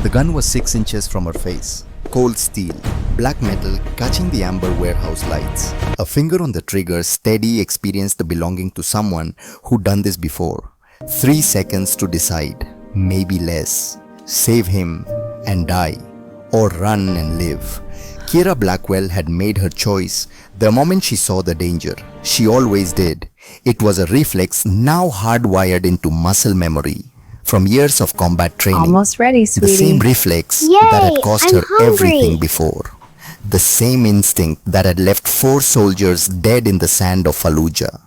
The gun was 6 inches from her face. Cold steel, black metal catching the amber warehouse lights. A finger on the trigger, steady, experienced, belonging to someone who'd done this before. 3 seconds to decide, maybe less. Save him and die, or run and live. Kira Blackwell had made her choice the moment she saw the danger. She always did. It was a reflex now hardwired into muscle memory from years of combat training. Almost ready, sweetie. The same reflex Yay, that had cost I'm her hungry. everything before. The same instinct that had left 4 soldiers dead in the sand of Fallujah.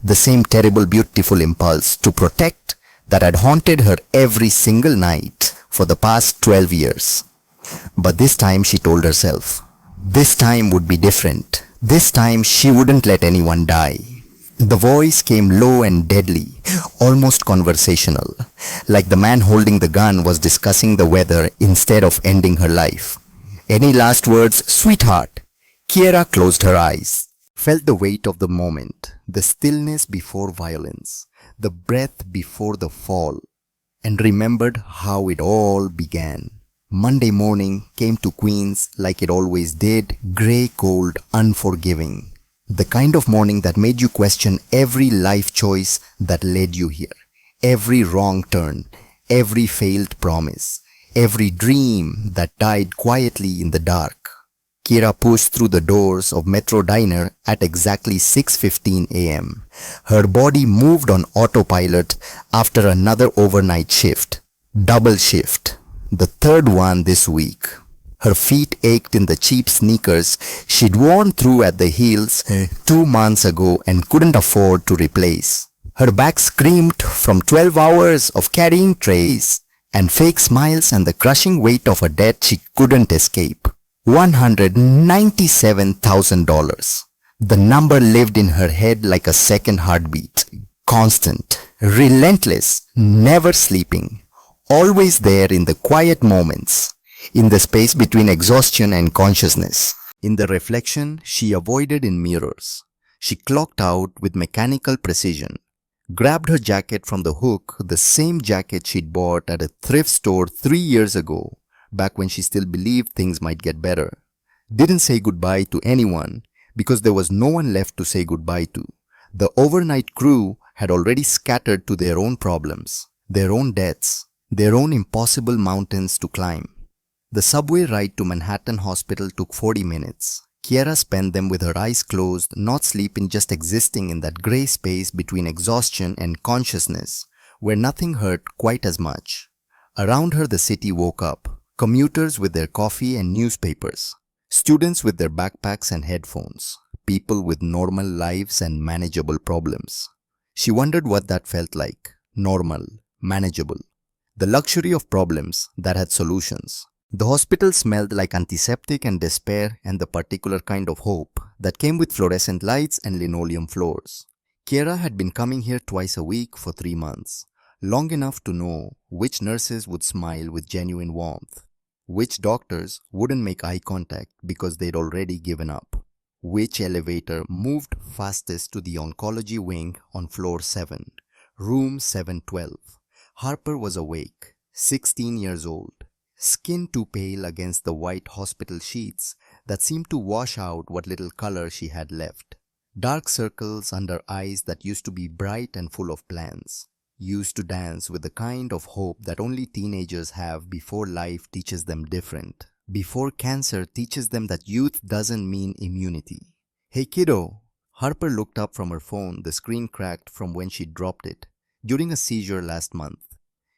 The same terrible, beautiful impulse to protect that had haunted her every single night for the past 12 years. But this time she told herself, this time would be different. This time she wouldn't let anyone die. The voice came low and deadly, almost conversational, like the man holding the gun was discussing the weather instead of ending her life. Any last words, sweetheart? Kiera closed her eyes, felt the weight of the moment, the stillness before violence, the breath before the fall, and remembered how it all began. Monday morning came to Queens like it always did, grey, cold, unforgiving. The kind of morning that made you question every life choice that led you here, every wrong turn, every failed promise, every dream that died quietly in the dark. Kira pushed through the doors of Metro Diner at exactly 6:15 a.m. Her body moved on autopilot after another overnight shift, double shift, the third one this week. Her feet ached in the cheap sneakers she'd worn through at the heels 2 months ago and couldn't afford to replace. Her back screamed from 12 hours of carrying trays and fake smiles and the crushing weight of a debt she couldn't escape. $197,000. The number lived in her head like a second heartbeat. Constant, relentless, never sleeping. Always there in the quiet moments. In the space between exhaustion and consciousness. In the reflection she avoided in mirrors. She clocked out with mechanical precision. Grabbed her jacket from the hook, the same jacket she'd bought at a thrift store 3 years ago, back when she still believed things might get better. Didn't say goodbye to anyone because there was no one left to say goodbye to. The overnight crew had already scattered to their own problems, their own deaths, their own impossible mountains to climb. The subway ride to Manhattan Hospital took 40 minutes. Kiera spent them with her eyes closed, not sleeping, just existing in that grey space between exhaustion and consciousness, where nothing hurt quite as much. Around her the city woke up, commuters with their coffee and newspapers, students with their backpacks and headphones, people with normal lives and manageable problems. She wondered what that felt like. Normal, manageable. The luxury of problems that had solutions. The hospital smelled like antiseptic and despair and the particular kind of hope that came with fluorescent lights and linoleum floors. Kiera had been coming here twice a week for 3 months, long enough to know which nurses would smile with genuine warmth, which doctors wouldn't make eye contact because they'd already given up, which elevator moved fastest to the oncology wing on floor 7, room 712. Harper was awake, 16 years old. Skin too pale against the white hospital sheets that seemed to wash out what little color she had left. Dark circles under eyes that used to be bright and full of plans. Used to dance with the kind of hope that only teenagers have before life teaches them different. Before cancer teaches them that youth doesn't mean immunity. Hey kiddo! Harper looked up from her phone, the screen cracked from when she dropped it during a seizure last month.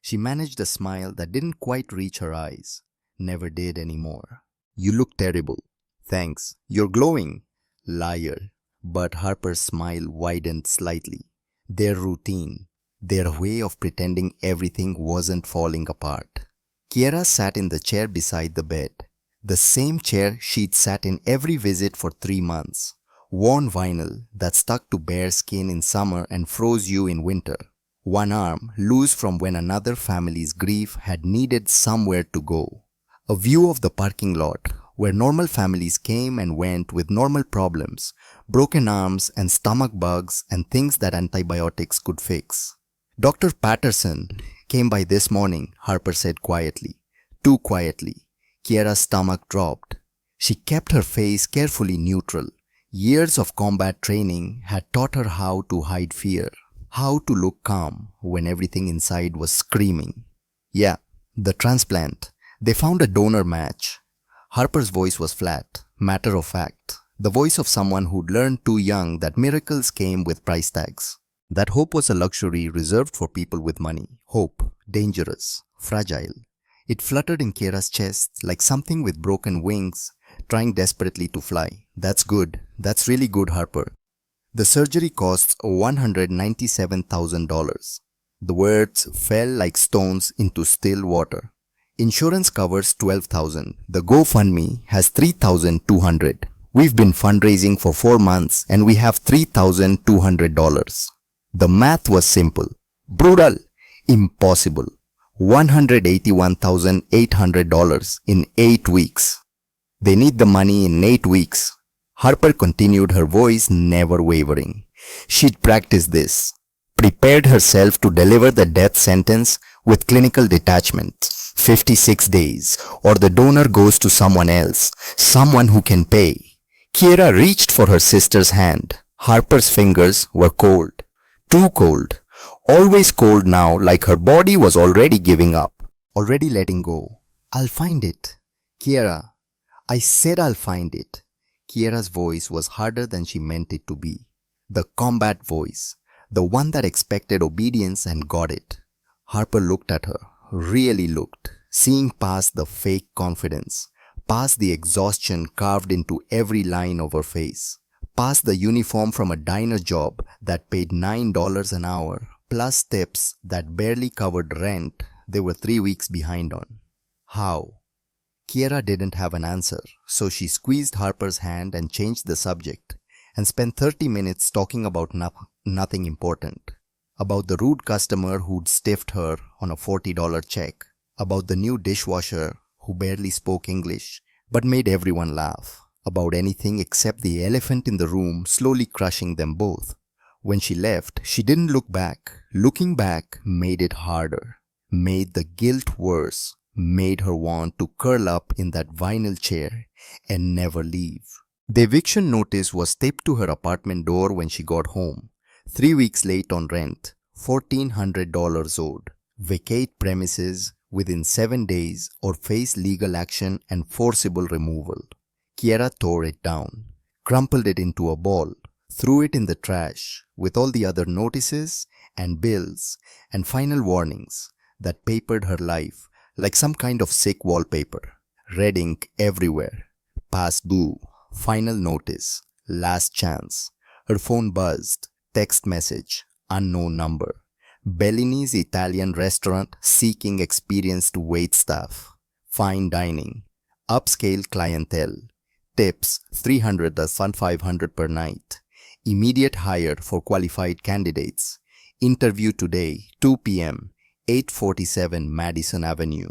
She managed a smile that didn't quite reach her eyes. Never did anymore. You look terrible. Thanks. You're glowing. Liar. But Harper's smile widened slightly. Their routine. Their way of pretending everything wasn't falling apart. Kiera sat in the chair beside the bed. The same chair she'd sat in every visit for 3 months. Worn vinyl that stuck to bare skin in summer and froze you in winter. One arm loose from when another family's grief had needed somewhere to go. A view of the parking lot where normal families came and went with normal problems, broken arms and stomach bugs and things that antibiotics could fix. Dr. Patterson came by this morning, Harper said quietly. too quietly. Kiera's stomach dropped. She kept her face carefully neutral. Years of combat training had taught her how to hide fear, how to look calm when everything inside was screaming. Yeah, the transplant. They found a donor match. Harper's voice was flat, matter of fact. The voice of someone who'd learned too young that miracles came with price tags. That hope was a luxury reserved for people with money. Hope, dangerous, fragile. It fluttered in Kiera's chest like something with broken wings, trying desperately to fly. That's good. That's really good, Harper. The surgery costs $197,000. The words fell like stones into still water. Insurance covers $12,000. The GoFundMe has $3,200. We've been fundraising for 4 months and we have $3,200. The math was simple. Brutal. Impossible. $181,800 in 8 weeks. They need the money in 8 weeks. Harper continued, her voice never wavering. She'd practiced this, prepared herself to deliver the death sentence with clinical detachment. 56 days, or the donor goes to someone else, someone who can pay. Kiera reached for her sister's hand. Harper's fingers were cold. Too cold. Always cold now, like her body was already giving up, already letting go. I'll find it. Kiera, I said I'll find it. Kiera's voice was harder than she meant it to be. The combat voice. The one that expected obedience and got it. Harper looked at her, really looked, seeing past the fake confidence, past the exhaustion carved into every line of her face, past the uniform from a diner job that paid $9 an hour, plus tips that barely covered rent they were 3 weeks behind on. How? Kiera didn't have an answer, so she squeezed Harper's hand and changed the subject, and spent 30 minutes talking about nothing important. About the rude customer who'd stiffed her on a $40 check, about the new dishwasher who barely spoke English but made everyone laugh, about anything except the elephant in the room slowly crushing them both. When she left, she didn't look back. Looking back made it harder, made the guilt worse, made her want to curl up in that vinyl chair and never leave. The eviction notice was taped to her apartment door when she got home. 3 weeks late on rent, $1,400 owed. Vacate premises within 7 days or face legal action and forcible removal. Kiera tore it down, crumpled it into a ball, threw it in the trash with all the other notices and bills and final warnings that papered her life like some kind of sick wallpaper. Red ink everywhere. Past due. Final notice. Last chance. Her phone buzzed. Text message. Unknown number. Bellini's Italian restaurant seeking experienced waitstaff. Fine dining. Upscale clientele. Tips $300 to $500 per night. Immediate hire for qualified candidates. Interview today, 2 p.m. 847 Madison Avenue.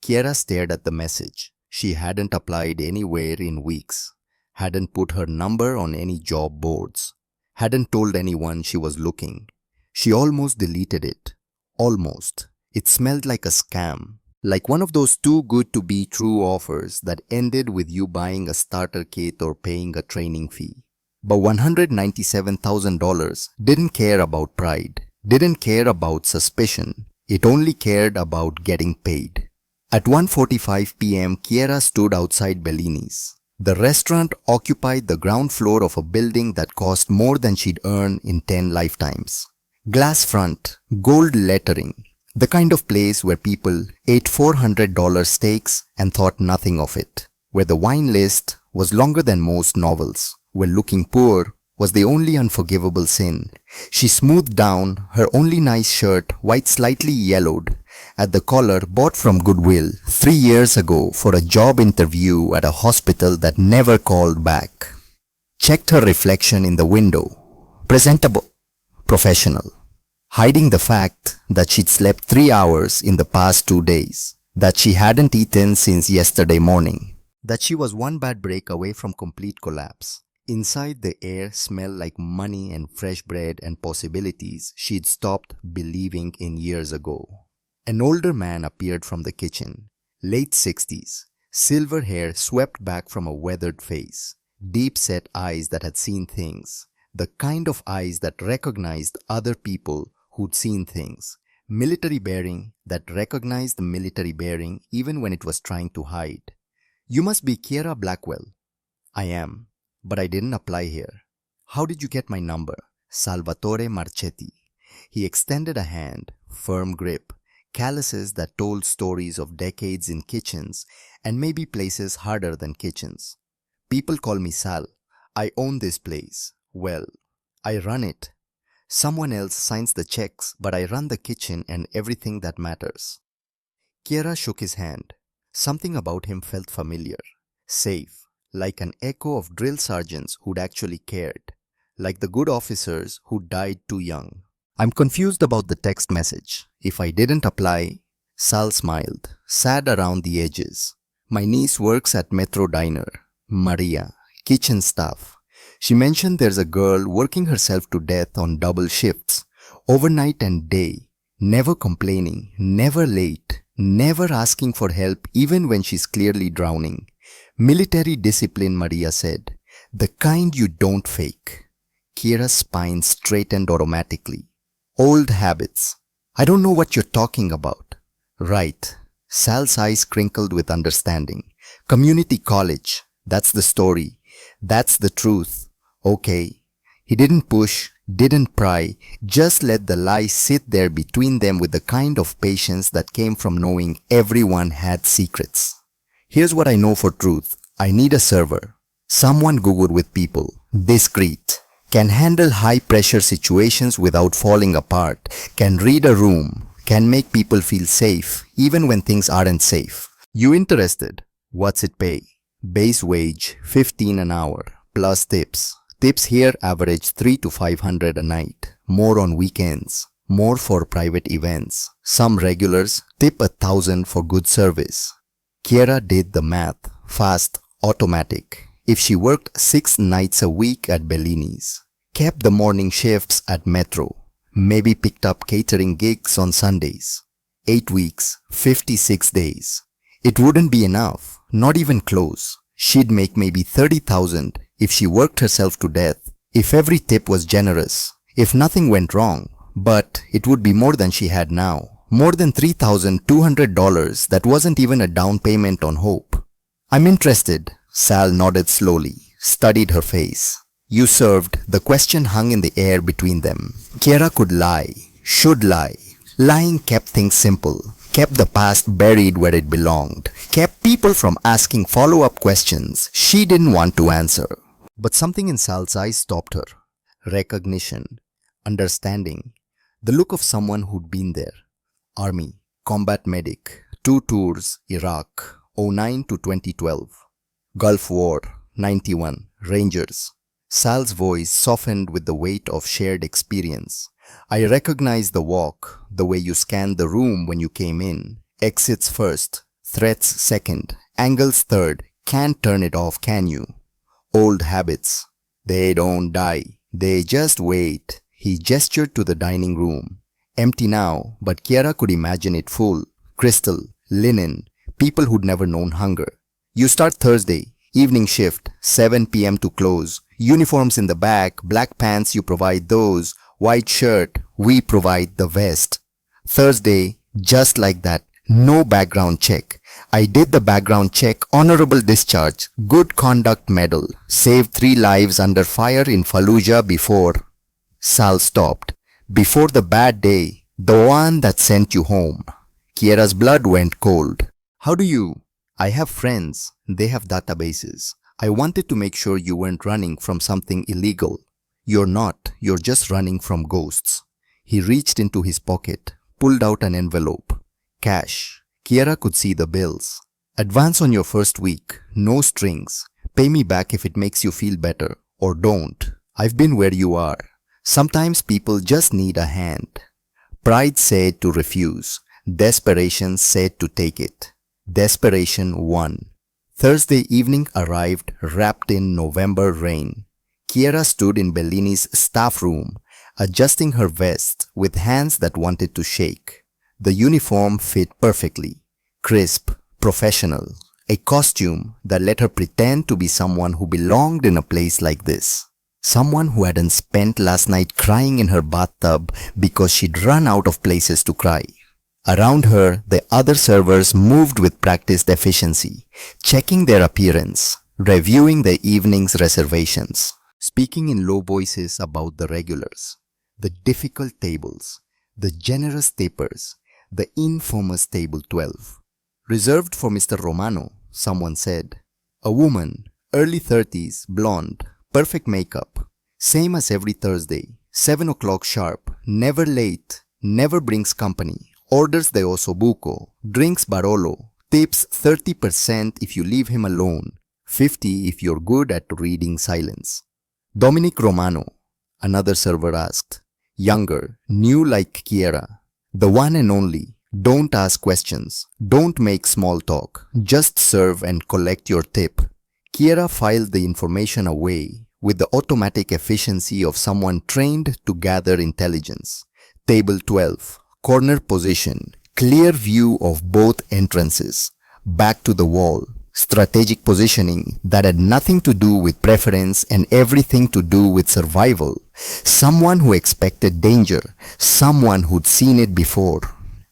Kiera stared at the message. She hadn't applied anywhere in weeks. Hadn't put her number on any job boards. Hadn't told anyone she was looking. She almost deleted it. Almost. It smelled like a scam. Like one of those too good to be true offers that ended with you buying a starter kit or paying a training fee. But $197,000 didn't care about pride. Didn't care about suspicion. It only cared about getting paid. At 1:45 p.m., Kiera stood outside Bellini's. The restaurant occupied the ground floor of a building that cost more than she'd earned in 10 lifetimes. Glass front, gold lettering, the kind of place where people ate $400 steaks and thought nothing of it, where the wine list was longer than most novels, where looking poor was the only unforgivable sin. She smoothed down her only nice shirt, white slightly yellowed, at the collar bought from Goodwill 3 years ago for a job interview at a hospital that never called back. Checked her reflection in the window. Presentable. Professional. Hiding the fact that she'd slept 3 hours in the past 2 days, that she hadn't eaten since yesterday morning, that she was one bad break away from complete collapse. Inside, the air smelled like money and fresh bread and possibilities she'd stopped believing in years ago. An older man appeared from the kitchen. Late 60s, silver hair swept back from a weathered face, deep-set eyes that had seen things, the kind of eyes that recognized other people who'd seen things, military bearing that recognized the military bearing even when it was trying to hide. You must be Kiera Blackwell. I am, but I didn't apply here. How did you get my number? Salvatore Marchetti. He extended a hand, firm grip, calluses that told stories of decades in kitchens and maybe places harder than kitchens. People call me Sal. I own this place. Well, I run it. Someone else signs the checks, but I run the kitchen and everything that matters. Kiera shook his hand. Something about him felt familiar, safe, like an echo of drill sergeants who'd actually cared, like the good officers who died too young. I'm confused about the text message. If I didn't apply, Sal smiled, sad around the edges. My niece works at Metro Diner. Maria, kitchen staff. She mentioned there's a girl working herself to death on double shifts, overnight and day, never complaining, never late, never asking for help even when she's clearly drowning. Military discipline, Maria said. The kind you don't fake. Kiera's spine straightened automatically. Old habits. I don't know what you're talking about. Right. Sal's eyes crinkled with understanding. Community college. That's the story. That's the truth. Okay. He didn't push, didn't pry, just let the lie sit there between them with the kind of patience that came from knowing everyone had secrets. Here's what I know for truth. I need a server. Someone good with people. Discreet. Can handle high-pressure situations without falling apart, can read a room, can make people feel safe even when things aren't safe. You interested? What's it pay? Base wage, $15 an hour, plus tips. Tips here average $300 to $500 a night, more on weekends, more for private events. Some regulars tip $1,000 for good service. Kiera did the math, fast, automatic. If she worked 6 nights a week at Bellini's, kept the morning shifts at Metro, maybe picked up catering gigs on Sundays, 8 weeks, 56 days. It wouldn't be enough, not even close. She'd make maybe $30,000 if she worked herself to death, if every tip was generous, if nothing went wrong. But it would be more than she had now, more than $3,200 that wasn't even a down payment on hope. I'm interested. Sal nodded slowly, studied her face. You served. The question hung in the air between them. Kiera could lie, should lie. Lying kept things simple, kept the past buried where it belonged, kept people from asking follow-up questions she didn't want to answer. But something in Sal's eyes stopped her. Recognition, understanding, the look of someone who'd been there. Army, combat medic, 2 tours, Iraq, 09 to 2012. Gulf War, 91, Rangers. Sal's voice softened with the weight of shared experience. I recognize the walk, the way you scanned the room when you came in. Exits first, threats second, angles third. Can't turn it off, can you? Old habits. They don't die. They just wait. He gestured to the dining room. Empty now, but Kiera could imagine it full. Crystal, linen, people who'd never known hunger. You start Thursday, evening shift, 7 p.m. to close. Uniforms in the back, black pants, you provide those. White shirt, we provide the vest. Thursday, just like that, no background check. I did the background check, honorable discharge, good conduct medal, saved 3 lives under fire in Fallujah before. Sal stopped. Before the bad day, the one that sent you home. Kiera's blood went cold. How do you? I have friends. They have databases. I wanted to make sure you weren't running from something illegal. You're not. You're just running from ghosts. He reached into his pocket, pulled out an envelope. Cash. Kiera could see the bills. Advance on your first week. No strings. Pay me back if it makes you feel better. Or don't. I've been where you are. Sometimes people just need a hand. Pride said to refuse. Desperation said to take it. Desperation won. Thursday evening arrived wrapped in November rain. Kiera stood in Bellini's staff room, adjusting her vest with hands that wanted to shake. The uniform fit perfectly. Crisp, Professional, a costume that let her pretend to be someone who belonged in a place like this. Someone who hadn't spent last night crying in her bathtub because she'd run out of places to cry. Around her, the other servers moved with practiced efficiency, checking their appearance, reviewing the evening's reservations, speaking in low voices about the regulars, the difficult tables, the generous tapers, the infamous table 12. Reserved for Mr. Romano, someone said. A woman, early 30s, blonde, perfect makeup, same as every Thursday, 7 o'clock sharp, never late, never brings company, orders the osobuco, drinks Barolo, tips 30% if you leave him alone, 50 if you're good at reading silence. Dominic Romano, another server asked. Younger, new like Kiera. The one and only. Don't ask questions. Don't make small talk. Just serve and collect your tip. Kiera filed the information away with the automatic efficiency of someone trained to gather intelligence. Table 12. Corner position. Clear view of both entrances. Back to the wall. Strategic positioning that had nothing to do with preference and everything to do with survival. Someone who expected danger. Someone who'd seen it before.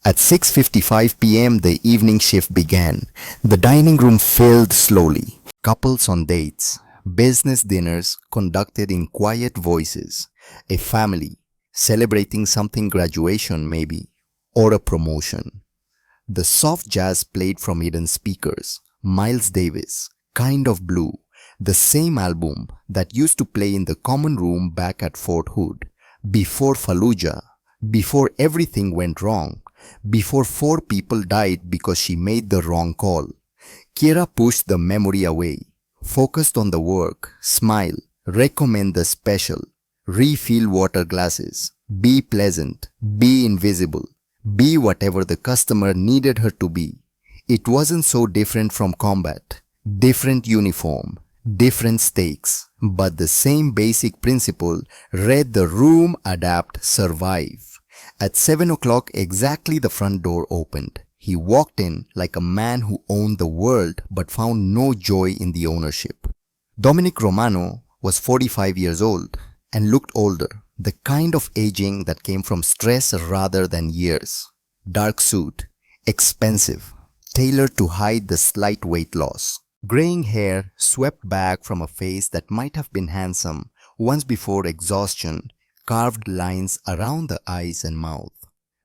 At 6:55 p.m. the evening shift began. The dining room filled slowly. Couples on dates. Business dinners conducted in quiet voices. A family celebrating something, graduation maybe, or a promotion. The soft jazz played from hidden speakers. Miles Davis, Kind of Blue, the same album that used to play in the common room back at Fort Hood, before Fallujah, before everything went wrong, before 4 people died because she made the wrong call. Kiera pushed the memory away, focused on the work, smile, recommend the special, refill water glasses, be pleasant, be invisible, be whatever the customer needed her to be. It wasn't so different from combat, different uniform, different stakes, but the same basic principle: read the room, adapt, survive. At 7 o'clock exactly the front door opened. He walked in like a man who owned the world but found no joy in the ownership. Dominic Romano was 45 years old and looked older, the kind of aging that came from stress rather than years. Dark suit, expensive, tailored to hide the slight weight loss. Graying hair swept back from a face that might have been handsome once before exhaustion carved lines around the eyes and mouth.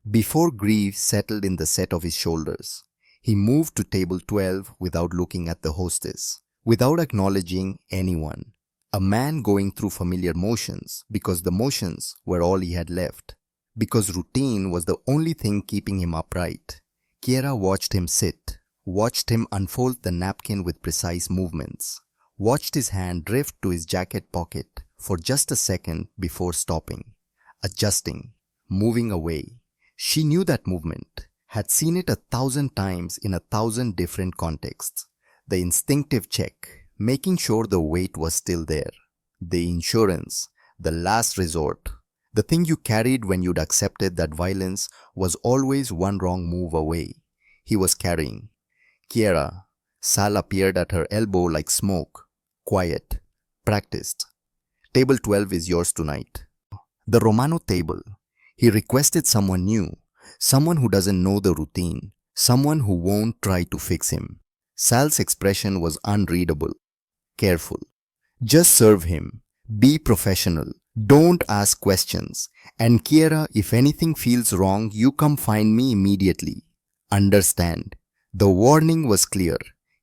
Before grief settled in the set of his shoulders, he moved to table 12 without looking at the hostess, without acknowledging anyone. A man going through familiar motions because the motions were all he had left, because routine was the only thing keeping him upright. Kiera watched him sit, watched him unfold the napkin with precise movements, watched his hand drift to his jacket pocket for just a second before stopping, adjusting, moving away. She knew that movement, had seen it 1,000 times in 1,000 different contexts. The instinctive check, making sure the weight was still there. The insurance, the last resort. The thing you carried when you'd accepted that violence was always one wrong move away. He was carrying. Kiera. Sal appeared at her elbow like smoke. Quiet. Practiced. Table 12 is yours tonight. The Romano table. He requested someone new. Someone who doesn't know the routine. Someone who won't try to fix him. Sal's expression was unreadable. Careful. Just serve him. Be professional. Don't ask questions. And Kiera, if anything feels wrong, you come find me immediately. Understand. The warning was clear.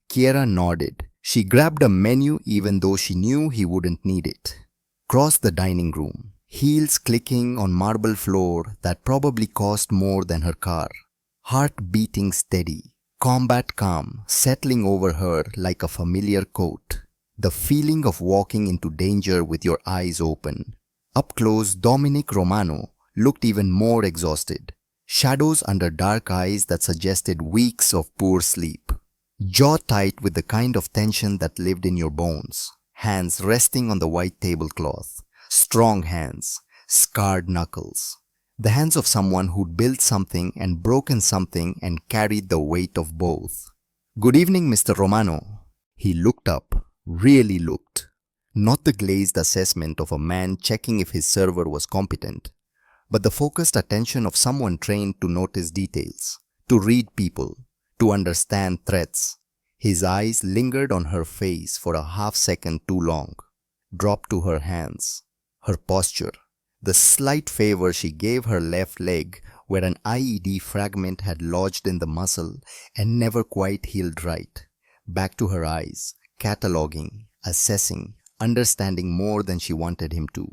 Kiera nodded. She grabbed a menu even though she knew he wouldn't need it. Crossed the dining room. Heels clicking on marble floor that probably cost more than her car. Heart beating steady. Combat calm settling over her like a familiar coat. The feeling of walking into danger with your eyes open. Up close, Dominic Romano looked even more exhausted. Shadows under dark eyes that suggested weeks of poor sleep. Jaw tight with the kind of tension that lived in your bones. Hands resting on the white tablecloth. Strong hands. Scarred knuckles. The hands of someone who'd built something and broken something and carried the weight of both. Good evening, Mr. Romano. He looked up, really looked. Not the glazed assessment of a man checking if his server was competent, but the focused attention of someone trained to notice details, to read people, to understand threats. His eyes lingered on her face for a half second too long, dropped to her hands, her posture, the slight favor she gave her left leg where an IED fragment had lodged in the muscle and never quite healed right, back to her eyes, cataloging, assessing, understanding more than she wanted him to.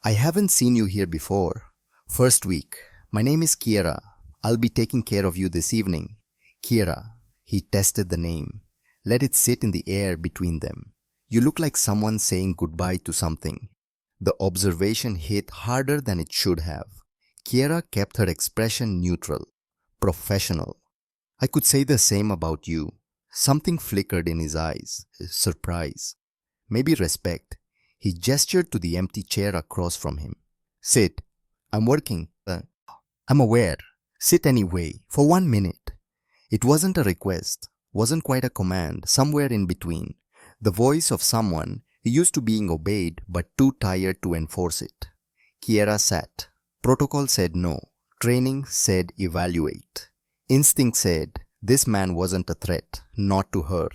I haven't seen you here before. First week. My name is Kiera. I'll be taking care of you this evening. Kiera. He tested the name. Let it sit in the air between them. You look like someone saying goodbye to something. The observation hit harder than it should have. Kiera kept her expression neutral, professional. I could say the same about you. Something flickered in his eyes. Surprise. Maybe respect. He gestured to the empty chair across from him. Sit. I'm working. I'm aware. Sit anyway, for 1 minute. It wasn't a request, wasn't quite a command, somewhere in between. The voice of someone used to being obeyed but too tired to enforce it. Kiera sat. Protocol said no. Training said evaluate. Instinct said this man wasn't a threat, not to her.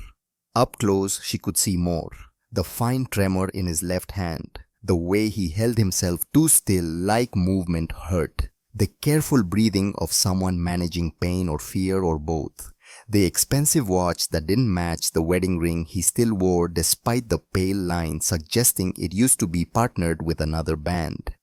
Up close she could see more. The fine tremor in his left hand. The way he held himself too still like movement hurt. The careful breathing of someone managing pain or fear or both. The expensive watch that didn't match the wedding ring he still wore despite the pale line suggesting it used to be partnered with another band.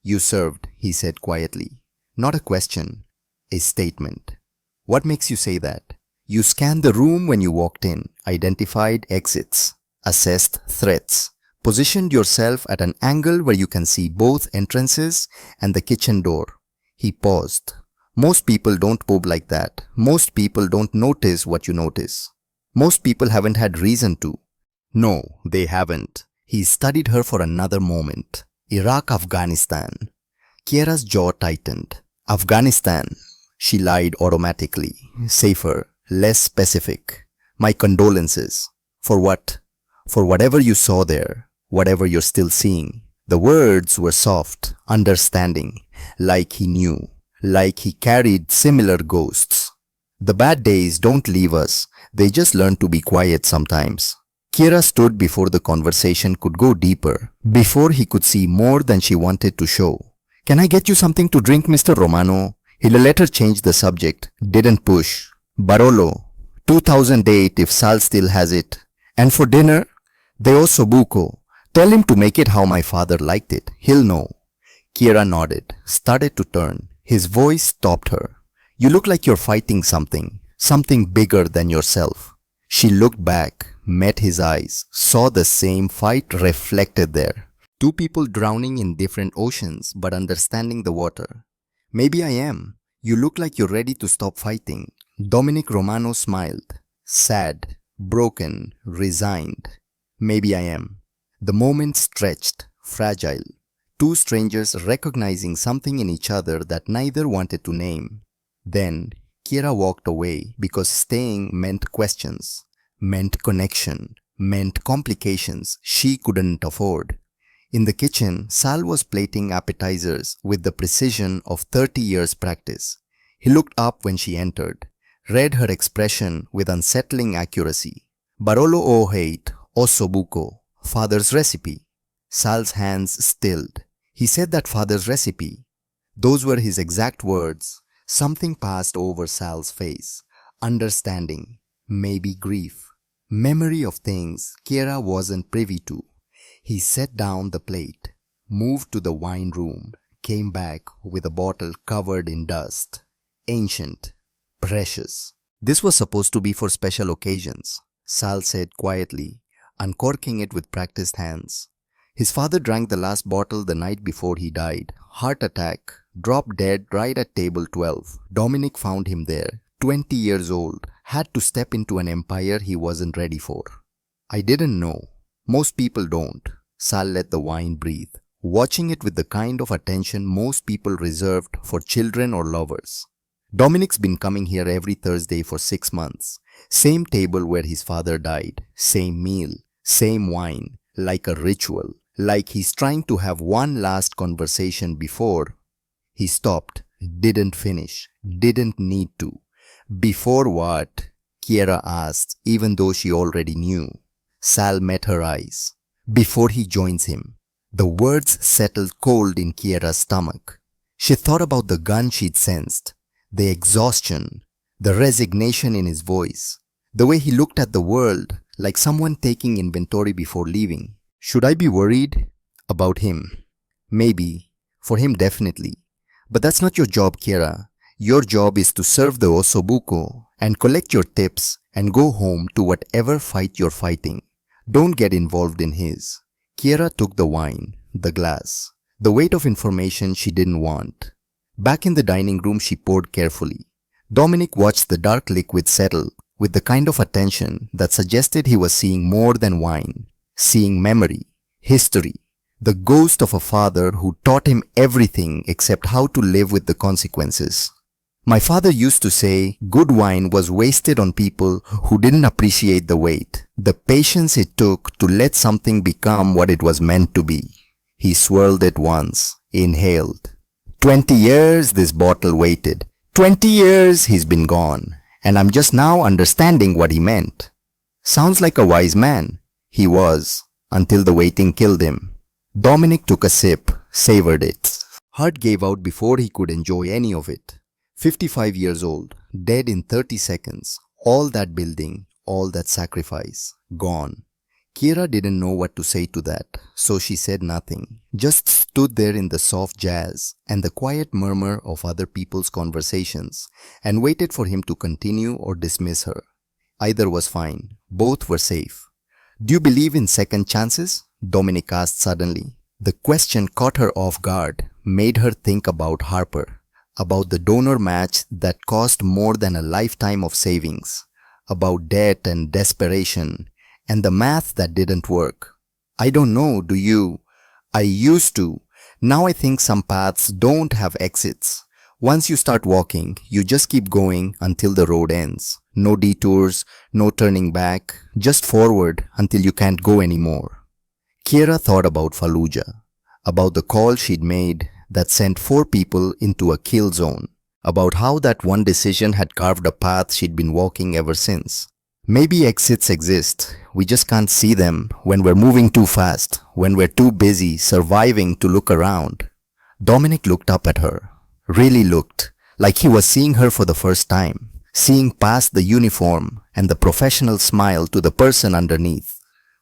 You served, he said quietly. Not a question, a statement. What makes you say that? You scanned the room when you walked in, identified exits, assessed threats. Positioned yourself at an angle where you can see both entrances and the kitchen door. He paused. Most people don't move like that. Most people don't notice what you notice. Most people haven't had reason to. No, they haven't. He studied her for another moment. Iraq, Afghanistan. Kiera's jaw tightened. Afghanistan. She lied automatically. Safer, less specific. My condolences. For what? For whatever you saw there. Whatever you're still seeing. The words were soft, understanding, like he knew, like he carried similar ghosts. The bad days don't leave us, they just learn to be quiet sometimes. Kiera stood before the conversation could go deeper, before he could see more than she wanted to show. Can I get you something to drink, Mr. Romano? He'll let her change the subject, didn't push. Barolo, 2008 if Sal still has it. And for dinner, de ossobuco. Tell him to make it how my father liked it. He'll know. Kiera nodded, started to turn. His voice stopped her. You look like you're fighting something, something bigger than yourself. She looked back, met his eyes, saw the same fight reflected there. Two people drowning in different oceans but understanding the water. Maybe I am. You look like you're ready to stop fighting. Dominic Romano smiled. Sad, broken, resigned. Maybe I am. The moment stretched, fragile. Two strangers recognizing something in each other that neither wanted to name. Then, Kiera walked away because staying meant questions, meant connection, meant complications she couldn't afford. In the kitchen, Sal was plating appetizers with the precision of 30 years' practice. He looked up when she entered, read her expression with unsettling accuracy. Barolo o hate, ossobuco. Father's recipe. Sal's hands stilled. He said that father's recipe. Those were his exact words. Something passed over Sal's face. Understanding. Maybe grief. Memory of things Kiera wasn't privy to. He set down the plate, moved to the wine room, came back with a bottle covered in dust. Ancient. Precious. This was supposed to be for special occasions, Sal said quietly, uncorking it with practiced hands. His father drank the last bottle the night before he died. Heart attack. Dropped dead right at table 12. Dominic found him there, 20 years old. Had to step into an empire he wasn't ready for. I didn't know. Most people don't. Sal let the wine breathe, watching it with the kind of attention most people reserved for children or lovers. Dominic's been coming here every Thursday for 6 months. Same table where his father died. Same meal. Same wine. Like a ritual. Like he's trying to have one last conversation before. He stopped. Didn't finish. Didn't need to. Before what? Kiera asked, even though she already knew. Sal met her eyes. Before he joins him. The words settled cold in Kiera's stomach. She thought about the gun she'd sensed, the exhaustion, the resignation in his voice, the way he looked at the world like someone taking inventory before leaving. Should I be worried? About him? Maybe. For him, definitely. But that's not your job, Kiera. Your job is to serve the osobuco and collect your tips and go home to whatever fight you're fighting. Don't get involved in his. Kiera took the wine, the glass, the weight of information she didn't want. Back in the dining room, she poured carefully. Dominic watched the dark liquid settle with the kind of attention that suggested he was seeing more than wine, seeing memory, history, the ghost of a father who taught him everything except how to live with the consequences. My father used to say good wine was wasted on people who didn't appreciate the weight, the patience it took to let something become what it was meant to be. He swirled it once, inhaled. 20 years this bottle waited. 20 years he's been gone, and I'm just now understanding what he meant. Sounds like a wise man. He was, until the waiting killed him. Dominic took a sip, savored it. Heart gave out before he could enjoy any of it. 55 years old, dead in 30 seconds. All that building, all that sacrifice, gone. Kiera didn't know what to say to that, so she said nothing. Just stood there in the soft jazz and the quiet murmur of other people's conversations and waited for him to continue or dismiss her. Either was fine. Both were safe. Do you believe in second chances? Dominic asked suddenly. The question caught her off guard, made her think about Harper, about the donor match that cost more than a lifetime of savings, about debt and desperation, and the math that didn't work. I don't know, do you? I used to. Now I think some paths don't have exits. Once you start walking, you just keep going until the road ends. No detours, no turning back, just forward until you can't go anymore. Kiera thought about Fallujah, about the call she'd made that sent 4 people into a kill zone, about how that one decision had carved a path she'd been walking ever since. Maybe exits exist, we just can't see them when we're moving too fast, when we're too busy surviving to look around. Dominic looked up at her, really looked, like he was seeing her for the first time, seeing past the uniform and the professional smile to the person underneath.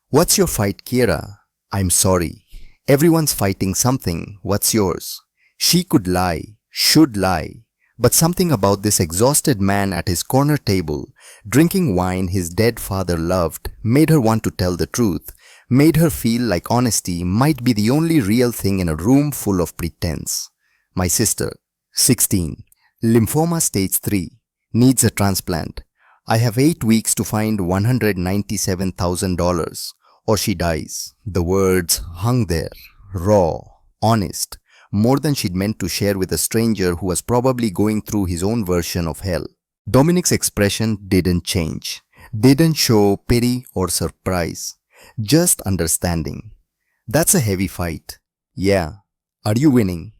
What's your fight, Kiera? I'm sorry. Everyone's fighting something. What's yours? She could lie, should lie, but something about this exhausted man at his corner table, drinking wine his dead father loved, made her want to tell the truth, made her feel like honesty might be the only real thing in a room full of pretense. My sister, 16, lymphoma stage 3, needs a transplant. I have 8 weeks to find $197,000. Or she dies. The words hung there, raw, honest, more than she'd meant to share with a stranger who was probably going through his own version of hell. Dominic's expression didn't change, didn't show pity or surprise, just understanding. That's a heavy fight. Yeah. Are you winning?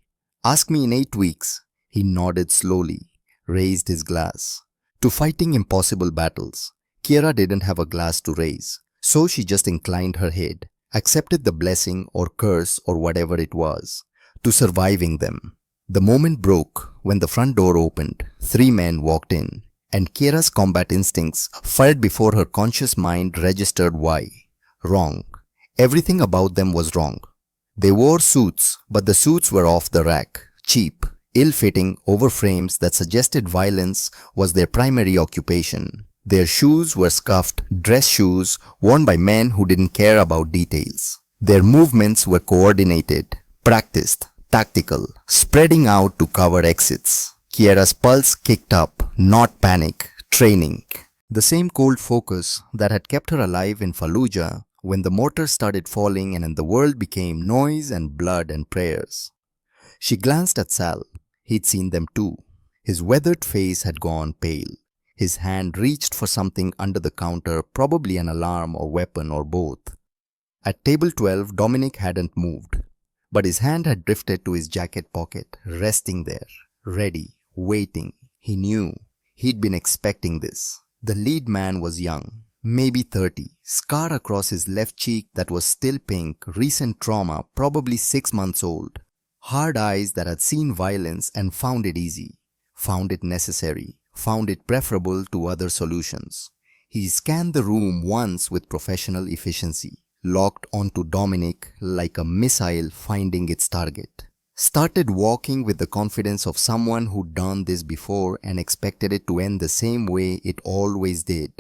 Ask me in 8 weeks. He nodded slowly, raised his glass. To fighting impossible battles. Kiera didn't have a glass to raise. So she just inclined her head, accepted the blessing or curse or whatever it was, to surviving them. The moment broke when the front door opened. 3 men walked in, and Kiera's combat instincts fired before her conscious mind registered why. Wrong. Everything about them was wrong. They wore suits, but the suits were off the rack, cheap, ill-fitting overframes that suggested violence was their primary occupation. Their shoes were scuffed dress shoes worn by men who didn't care about details. Their movements were coordinated, practiced, tactical, spreading out to cover exits. Kiera's pulse kicked up, not panic, training. The same cold focus that had kept her alive in Fallujah when the mortars started falling and the world became noise and blood and prayers. She glanced at Sal. He'd seen them too. His weathered face had gone pale. His hand reached for something under the counter, probably an alarm or weapon or both. At table 12, Dominic hadn't moved, but his hand had drifted to his jacket pocket, resting there, ready, waiting. He knew. He'd been expecting this. The lead man was young, maybe 30, scar across his left cheek that was still pink, recent trauma, probably 6 months old. Hard eyes that had seen violence and found it easy, found it necessary, found it preferable to other solutions. He scanned the room once with professional efficiency, locked onto Dominic like a missile finding its target. Started walking with the confidence of someone who'd done this before and expected it to end the same way it always did.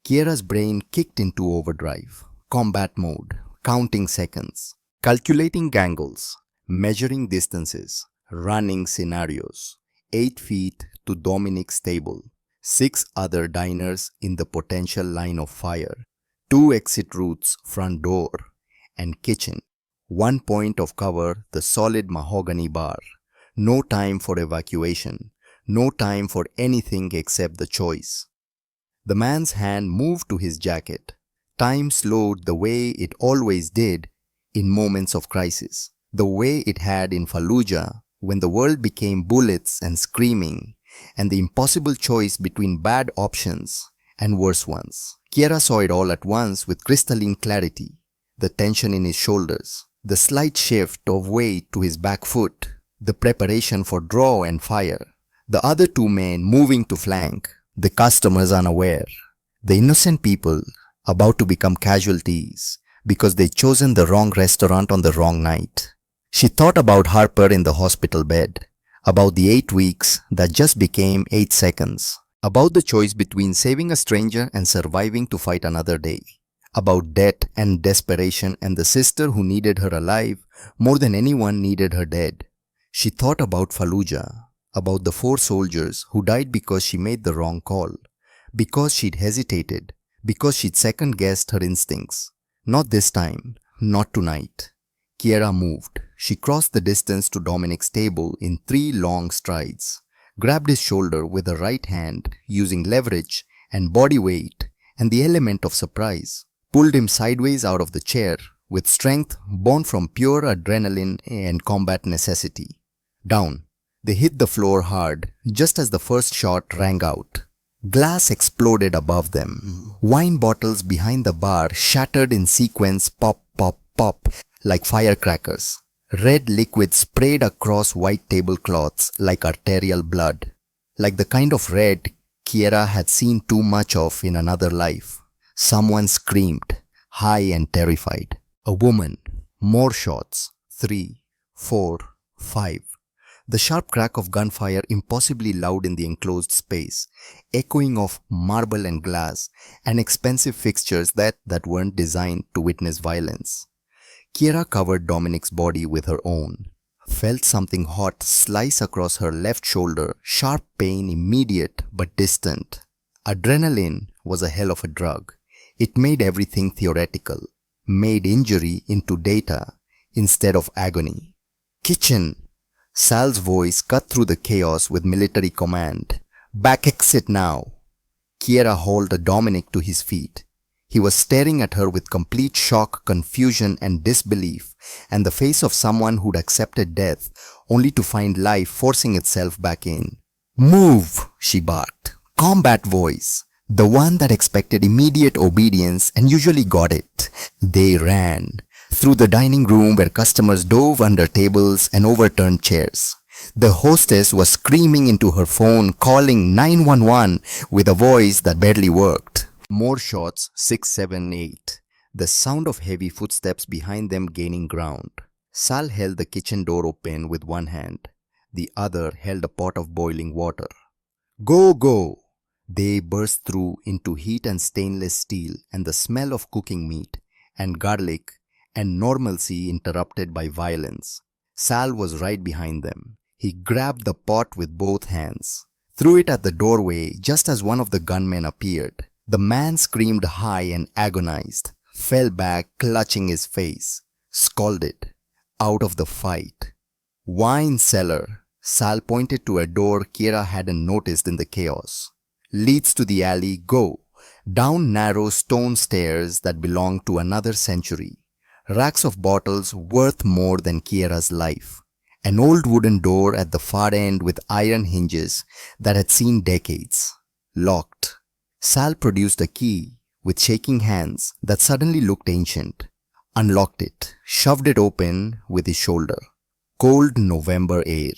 Kiera's brain kicked into overdrive, combat mode, counting seconds, calculating angles, measuring distances, running scenarios. 8 feet to Dominic's table, 6 other diners in the potential line of fire, 2 exit routes, front door, and kitchen. 1 point of cover, the solid mahogany bar. No time for evacuation, no time for anything except the choice. The man's hand moved to his jacket. Time slowed the way it always did in moments of crisis, the way it had in Fallujah when the world became bullets and screaming, and the impossible choice between bad options and worse ones. Kiera saw it all at once with crystalline clarity. The tension in his shoulders, the slight shift of weight to his back foot, the preparation for draw and fire, the other 2 men moving to flank, the customers unaware, the innocent people about to become casualties because they'd chosen the wrong restaurant on the wrong night. She thought about Harper in the hospital bed, about the 8 weeks that just became 8 seconds, about the choice between saving a stranger and surviving to fight another day, about debt and desperation and the sister who needed her alive more than anyone needed her dead. She thought about Fallujah, about the 4 soldiers who died because she made the wrong call, because she'd hesitated, because she'd second-guessed her instincts. Not this time, not tonight. Kiera moved. She crossed the distance to Dominic's table in 3 long strides, grabbed his shoulder with her right hand using leverage and body weight and the element of surprise, pulled him sideways out of the chair with strength born from pure adrenaline and combat necessity. Down. They hit the floor hard just as the first shot rang out. Glass exploded above them. Wine bottles behind the bar shattered in sequence, pop, pop, pop, like firecrackers. Red liquid sprayed across white tablecloths like arterial blood, like the kind of red Kiera had seen too much of in another life. Someone screamed, high and terrified. A woman. More shots. 3, 4, 5. The sharp crack of gunfire impossibly loud in the enclosed space, echoing of marble and glass and expensive fixtures that weren't designed to witness violence. Kiera covered Dominic's body with her own, felt something hot slice across her left shoulder, sharp pain immediate but distant. Adrenaline was a hell of a drug. It made everything theoretical, made injury into data instead of agony. Kitchen! Sal's voice cut through the chaos with military command. Back exit now! Kiera hauled Dominic to his feet. He was staring at her with complete shock, confusion and disbelief, and the face of someone who'd accepted death only to find life forcing itself back in. Move! She barked. Combat voice. The one that expected immediate obedience and usually got it. They ran. Through the dining room where customers dove under tables and overturned chairs. The hostess was screaming into her phone, calling 911 with a voice that barely worked. More shots, 6, 7, 8. The sound of heavy footsteps behind them gaining ground. Sal held the kitchen door open with one hand. The other held a pot of boiling water. Go, go! They burst through into heat and stainless steel and the smell of cooking meat and garlic and normalcy interrupted by violence. Sal was right behind them. He grabbed the pot with both hands, threw it at the doorway just as one of the gunmen appeared. The man screamed high and agonized, fell back clutching his face, scalded, out of the fight. Wine cellar, Sal pointed to a door Kiera hadn't noticed in the chaos. Leads to the alley, go. Down narrow stone stairs that belonged to another century. Racks of bottles worth more than Kiera's life. An old wooden door at the far end with iron hinges that had seen decades. Locked. Sal produced a key with shaking hands that suddenly looked ancient. Unlocked it, shoved it open with his shoulder. Cold November air.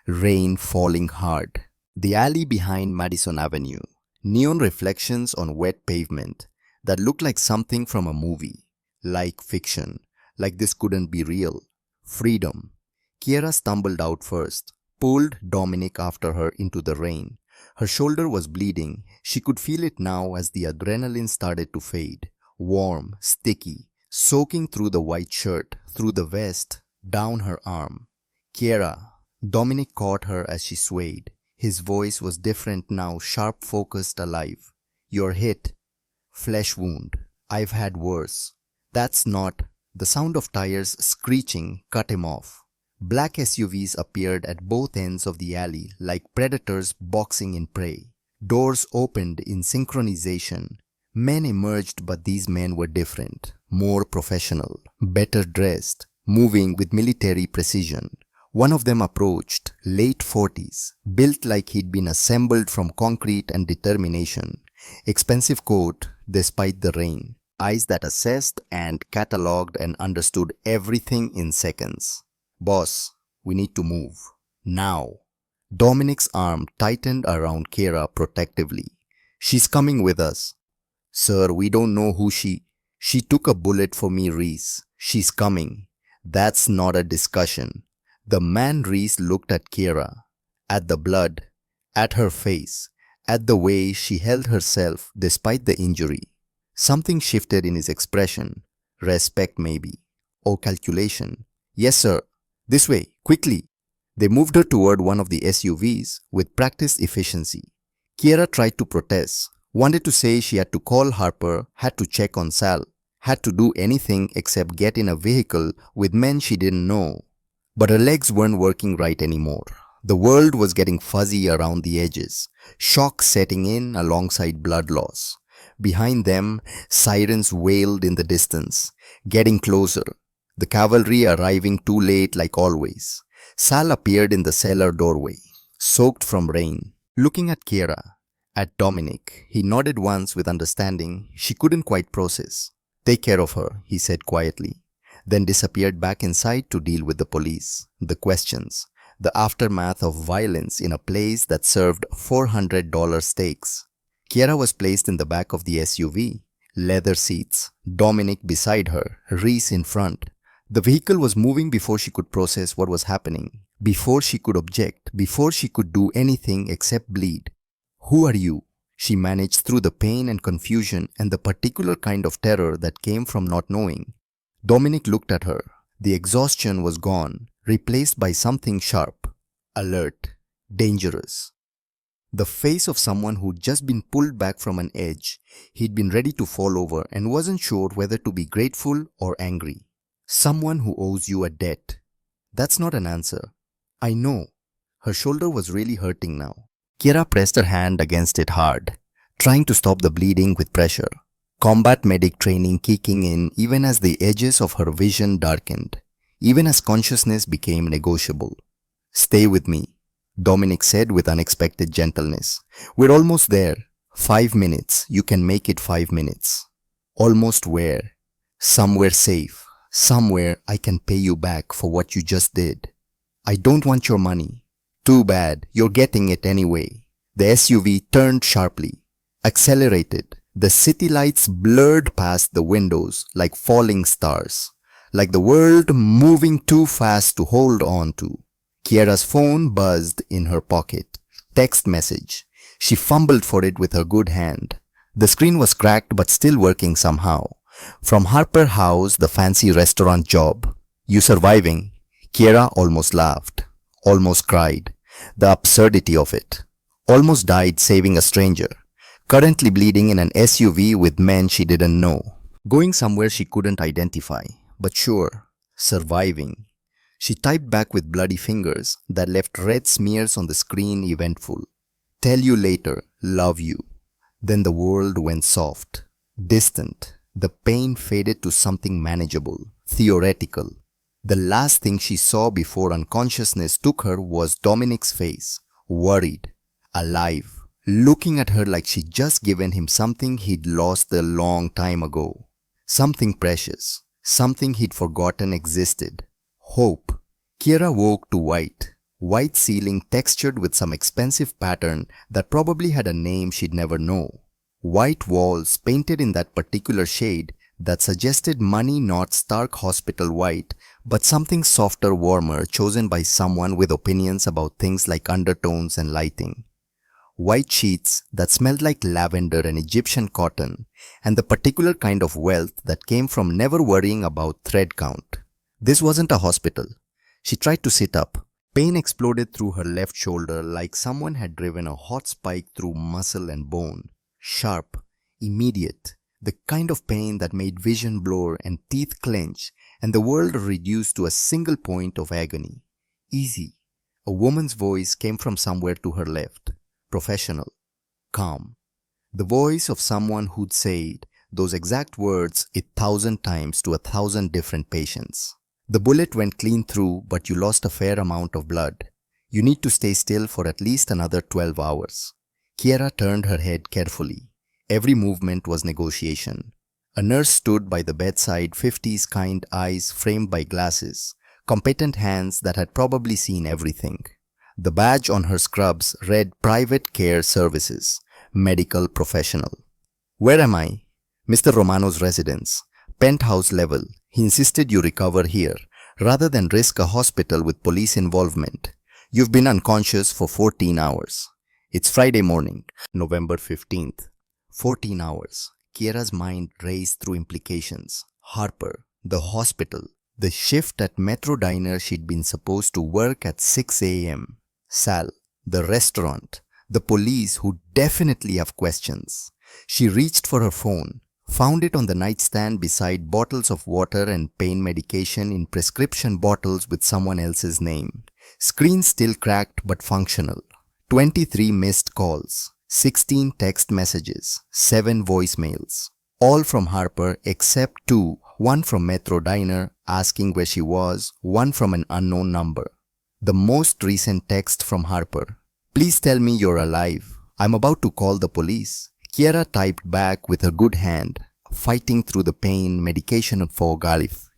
Rain falling hard. The alley behind Madison Avenue. Neon reflections on wet pavement that looked like something from a movie. Like fiction. Like this couldn't be real. Freedom. Kiera stumbled out first, pulled Dominic after her into the rain. Her shoulder was bleeding. She could feel it now as the adrenaline started to fade. Warm, sticky, soaking through the white shirt, through the vest, down her arm. Kiera. Dominic caught her as she swayed. His voice was different now, sharp, focused, alive. You're hit. Flesh wound. I've had worse. That's not. The sound of tires screeching cut him off. Black SUVs appeared at both ends of the alley like predators boxing in prey. Doors opened in synchronization. Men emerged, but these men were different, more professional, better dressed, moving with military precision. One of them approached, late 40s, built like he'd been assembled from concrete and determination. Expensive coat, despite the rain. Eyes that assessed and catalogued and understood everything in seconds. Boss, we need to move. Now. Dominic's arm tightened around Kiera protectively. She's coming with us. Sir, we don't know who she took a bullet for me, Reese. She's coming. That's not a discussion. The man Reese looked at Kiera, at the blood, at her face, at the way she held herself despite the injury. Something shifted in his expression. Respect maybe. Or calculation. Yes, sir. This way, quickly. They moved her toward one of the SUVs with practiced efficiency. Kiera tried to protest, wanted to say she had to call Harper, had to check on Sal, had to do anything except get in a vehicle with men she didn't know. But her legs weren't working right anymore. The world was getting fuzzy around the edges, shock setting in alongside blood loss. Behind them, sirens wailed in the distance, getting closer. The cavalry arriving too late like always. Sal appeared in the cellar doorway, soaked from rain. Looking at Kiera, at Dominic, he nodded once with understanding she couldn't quite process. Take care of her, he said quietly, then disappeared back inside to deal with the police, the questions, the aftermath of violence in a place that served $400 steaks. Kiera was placed in the back of the SUV, leather seats, Dominic beside her, Reese in front. The vehicle was moving before she could process what was happening, before she could object, before she could do anything except bleed. Who are you? She managed through the pain and confusion and the particular kind of terror that came from not knowing. Dominic looked at her. The exhaustion was gone, replaced by something sharp, alert, dangerous. The face of someone who'd just been pulled back from an edge. He'd been ready to fall over and wasn't sure whether to be grateful or angry. Someone who owes you a debt. That's not an answer. I know. Her shoulder was really hurting now. Kiera pressed her hand against it hard, trying to stop the bleeding with pressure. Combat medic training kicking in even as the edges of her vision darkened, even as consciousness became negotiable. Stay with me, Dominic said with unexpected gentleness. We're almost there. 5 minutes. You can make it 5 minutes. Almost where? Somewhere safe. Somewhere I can pay you back for what you just did. I don't want your money. Too bad, you're getting it anyway. The SUV turned sharply, accelerated. The city lights blurred past the windows like falling stars, like the world moving too fast to hold on to. Kiera's phone buzzed in her pocket. Text message. She fumbled for it with her good hand. The screen was cracked but still working somehow. From Harper House, the fancy restaurant job. You surviving? Kiera almost laughed, almost cried. The absurdity of it. Almost died saving a stranger. Currently bleeding in an SUV with men she didn't know. Going somewhere she couldn't identify. But sure, surviving. She typed back with bloody fingers that left red smears on the screen eventful. Tell you later, love you. Then the world went soft, distant. The pain faded to something manageable, theoretical. The last thing she saw before unconsciousness took her was Dominic's face, worried, alive, looking at her like she'd just given him something he'd lost a long time ago. Something precious, something he'd forgotten existed. Hope. Kiera woke to white ceiling textured with some expensive pattern that probably had a name she'd never know. White walls painted in that particular shade that suggested money, not stark hospital white, but something softer, warmer, chosen by someone with opinions about things like undertones and lighting. White sheets that smelled like lavender and Egyptian cotton, and the particular kind of wealth that came from never worrying about thread count. This wasn't a hospital. She tried to sit up. Pain exploded through her left shoulder like someone had driven a hot spike through muscle and bone. Sharp, immediate, the kind of pain that made vision blur and teeth clench and the world reduced to a single point of agony. Easy. A woman's voice came from somewhere to her left. Professional. Calm. The voice of someone who'd said those exact words 1,000 times to 1,000 different patients. The bullet went clean through, but you lost a fair amount of blood. You need to stay still for at least another 12 hours. Kiera turned her head carefully. Every movement was negotiation. A nurse stood by the bedside, 50s kind eyes framed by glasses, competent hands that had probably seen everything. The badge on her scrubs read Private Care Services, Medical Professional. Where am I? Mr. Romano's residence. Penthouse level. He insisted you recover here, rather than risk a hospital with police involvement. You've been unconscious for 14 hours. It's Friday morning, November 15th. 14 hours. Kiera's mind raced through implications. Harper, the hospital, the shift at Metro Diner she'd been supposed to work at 6 a.m. Sal, the restaurant, the police who definitely have questions. She reached for her phone, found it on the nightstand beside bottles of water and pain medication in prescription bottles with someone else's name. Screen still cracked but functional. 23 missed calls, 16 text messages, 7 voicemails. All from Harper except 2, one from Metro Diner asking where she was, one from an unknown number. The most recent text from Harper. Please tell me you're alive. I'm about to call the police. Kiera typed back with her good hand, fighting through the pain, medication and fog.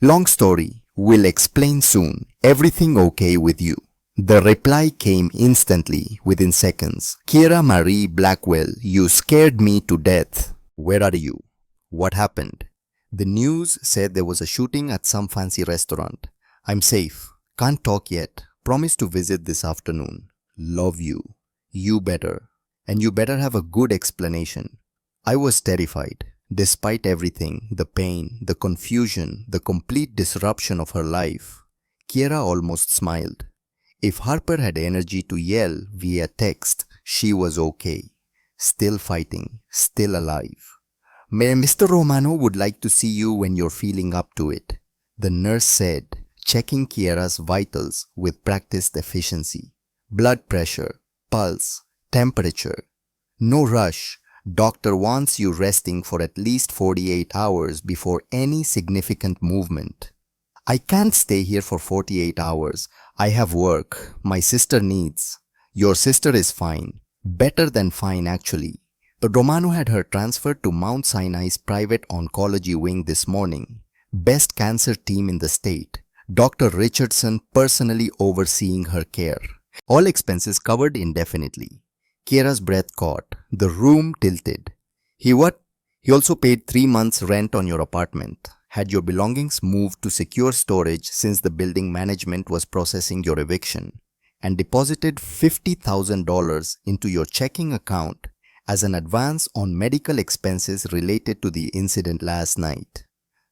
Long story. We'll explain soon. Everything okay with you? The reply came instantly, within seconds. Kiera Marie Blackwell, you scared me to death. Where are you? What happened? The news said there was a shooting at some fancy restaurant. I'm safe. Can't talk yet. Promise to visit this afternoon. Love you. You better. And you better have a good explanation. I was terrified. Despite everything, the pain, the confusion, the complete disruption of her life, Kiera almost smiled. If Harper had energy to yell via text, she was okay. Still fighting, still alive. Mr. Romano would like to see you when you're feeling up to it, the nurse said, checking Kiera's vitals with practiced efficiency. Blood pressure, pulse, temperature. No rush. Doctor wants you resting for at least 48 hours before any significant movement. I can't stay here for 48 hours. I have work. My sister needs. Your sister is fine. Better than fine actually. But Romano had her transferred to Mount Sinai's private oncology wing this morning. Best cancer team in the state. Dr. Richardson personally overseeing her care. All expenses covered indefinitely. Kiera's breath caught. The room tilted. He what? He also paid 3 months rent on your apartment. Had your belongings moved to secure storage since the building management was processing your eviction. And deposited $50,000 into your checking account as an advance on medical expenses related to the incident last night.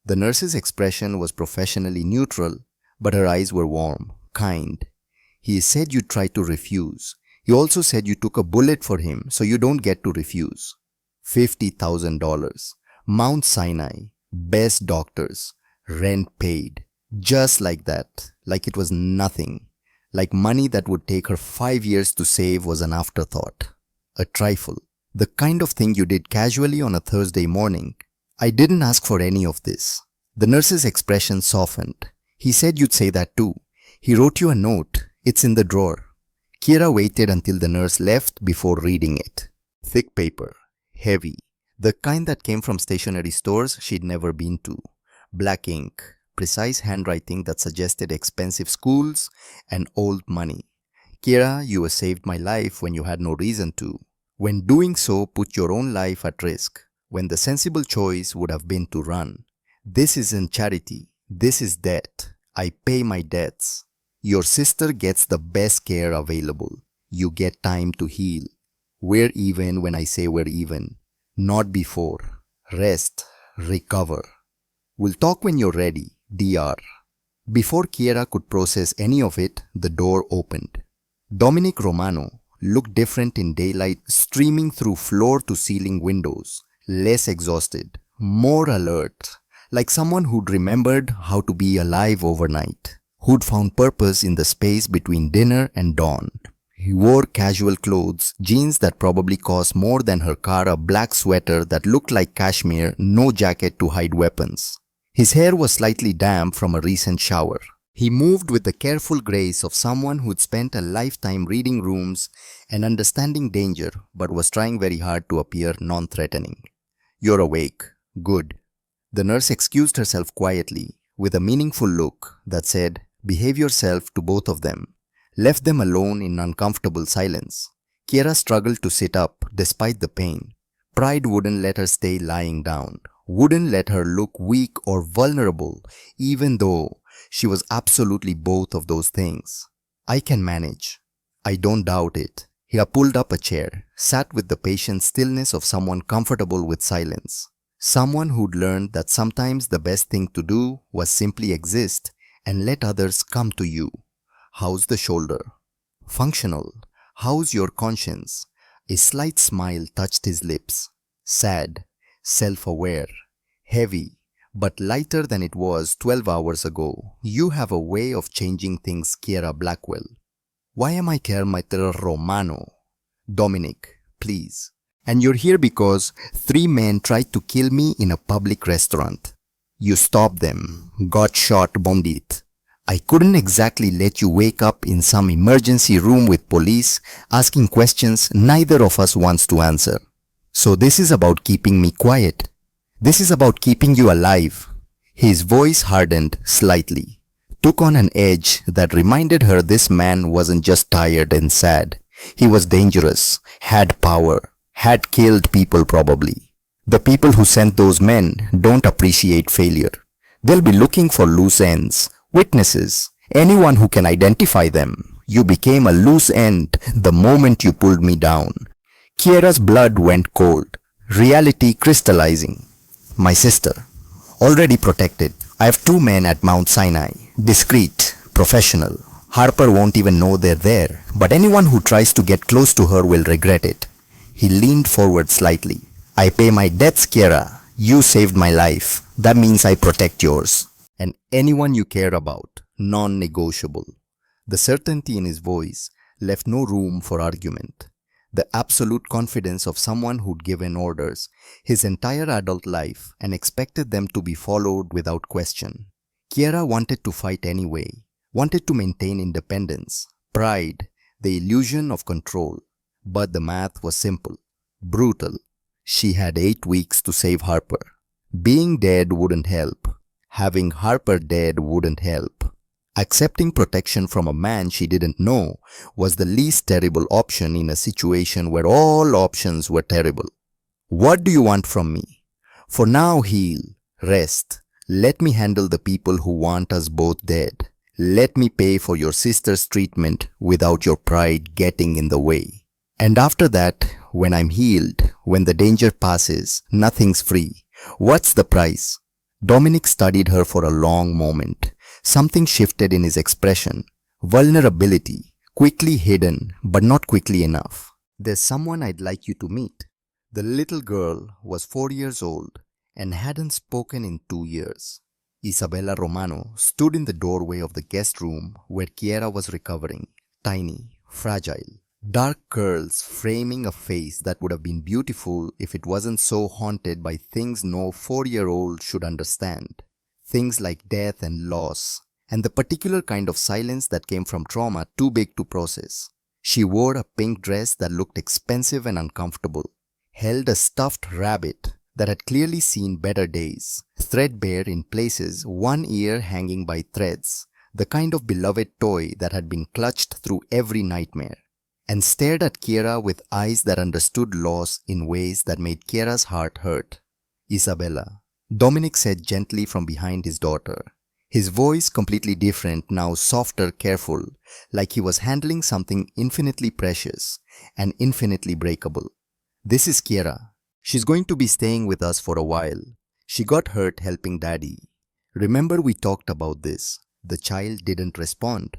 The nurse's expression was professionally neutral, but her eyes were warm, kind. He said you tried to refuse. He also said you took a bullet for him, so you don't get to refuse. $50,000. Mount Sinai. Best doctors. Rent paid. Just like that, like it was nothing. Like money that would take her 5 years to save was an afterthought. A trifle. The kind of thing you did casually on a Thursday morning. I didn't ask for any of this. The nurse's expression softened. He said you'd say that too. He wrote you a note. It's in the drawer. Kira waited until the nurse left before reading it. Thick paper. Heavy. The kind that came from stationery stores she'd never been to. Black ink. Precise handwriting that suggested expensive schools and old money. Kira, you have saved my life when you had no reason to. When doing so put your own life at risk. When the sensible choice would have been to run. This isn't charity. This is debt. I pay my debts. Your sister gets the best care available. You get time to heal. We're even when I say we're even. Not before. Rest. Recover. We'll talk when you're ready. Dr. Before Kiera could process any of it, the door opened. Dominic Romano looked different in daylight, streaming through floor-to-ceiling windows. Less exhausted. More alert. Like someone who'd remembered how to be alive overnight. Who'd found purpose in the space between dinner and dawn. He wore casual clothes, jeans that probably cost more than her car, a black sweater that looked like cashmere, no jacket to hide weapons. His hair was slightly damp from a recent shower. He moved with the careful grace of someone who'd spent a lifetime reading rooms and understanding danger, but was trying very hard to appear non-threatening. You're awake. Good. The nurse excused herself quietly, with a meaningful look that said, behave yourself to both of them. Left them alone in uncomfortable silence. Kiera struggled to sit up despite the pain. Pride wouldn't let her stay lying down. Wouldn't let her look weak or vulnerable, even though she was absolutely both of those things. I can manage. I don't doubt it. He pulled up a chair, sat with the patient stillness of someone comfortable with silence. Someone who'd learned that sometimes the best thing to do was simply exist and let others come to you. How's the shoulder? Functional. How's your conscience? A slight smile touched his lips. Sad. Self-aware, heavy, but lighter than it was 12 hours ago. You have a way of changing things, Kiera Blackwell. Why am I Kermiter Romano? Dominic, please. And you're here because 3 men tried to kill me in a public restaurant. You stopped them, got shot, bombed it. I couldn't exactly let you wake up in some emergency room with police asking questions neither of us wants to answer. So this is about keeping me quiet. This is about keeping you alive. His voice hardened slightly, took on an edge that reminded her this man wasn't just tired and sad. He was dangerous, had power, had killed people probably. The people who sent those men don't appreciate failure. They'll be looking for loose ends, witnesses, anyone who can identify them. You became a loose end the moment you pulled me down. Kiera's blood went cold, reality crystallizing. My sister, already protected. I have 2 men at Mount Sinai, discreet, professional. Harper won't even know they're there, but anyone who tries to get close to her will regret it. He leaned forward slightly. I pay my debts, Kiera. You saved my life. That means I protect yours. And anyone you care about, non-negotiable. The certainty in his voice left no room for argument. The absolute confidence of someone who'd given orders his entire adult life and expected them to be followed without question. Kiera wanted to fight anyway, wanted to maintain independence, pride, the illusion of control. But the math was simple, brutal. She had 8 weeks to save Harper. Being dead wouldn't help. Having Harper dead wouldn't help. Accepting protection from a man she didn't know was the least terrible option in a situation where all options were terrible. What do you want from me? For now, heal, rest. Let me handle the people who want us both dead. Let me pay for your sister's treatment without your pride getting in the way. And after that, when I'm healed, when the danger passes, nothing's free. What's the price? Dominic studied her for a long moment. Something shifted in his expression. Vulnerability, quickly hidden, but not quickly enough. There's someone I'd like you to meet. The little girl was 4 years old and hadn't spoken in 2 years. Isabella Romano stood in the doorway of the guest room where Kiera was recovering, tiny, fragile, dark curls framing a face that would have been beautiful if it wasn't so haunted by things no 4-year-old should understand. Things like death and loss, and the particular kind of silence that came from trauma too big to process. She wore a pink dress that looked expensive and uncomfortable, held a stuffed rabbit that had clearly seen better days, threadbare in places, one ear hanging by threads, the kind of beloved toy that had been clutched through every nightmare, and stared at Kiera with eyes that understood loss in ways that made Kiera's heart hurt. "Isabella," Dominic said gently from behind his daughter, his voice completely different, now softer, careful, like he was handling something infinitely precious and infinitely breakable. "This is Kiera. She's going to be staying with us for a while. She got hurt helping Daddy. Remember we talked about this?" The child didn't respond,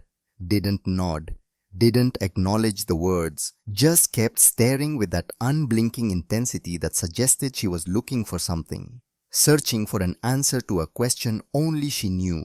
didn't nod, didn't acknowledge the words, just kept staring with that unblinking intensity that suggested she was looking for something, searching for an answer to a question only she knew.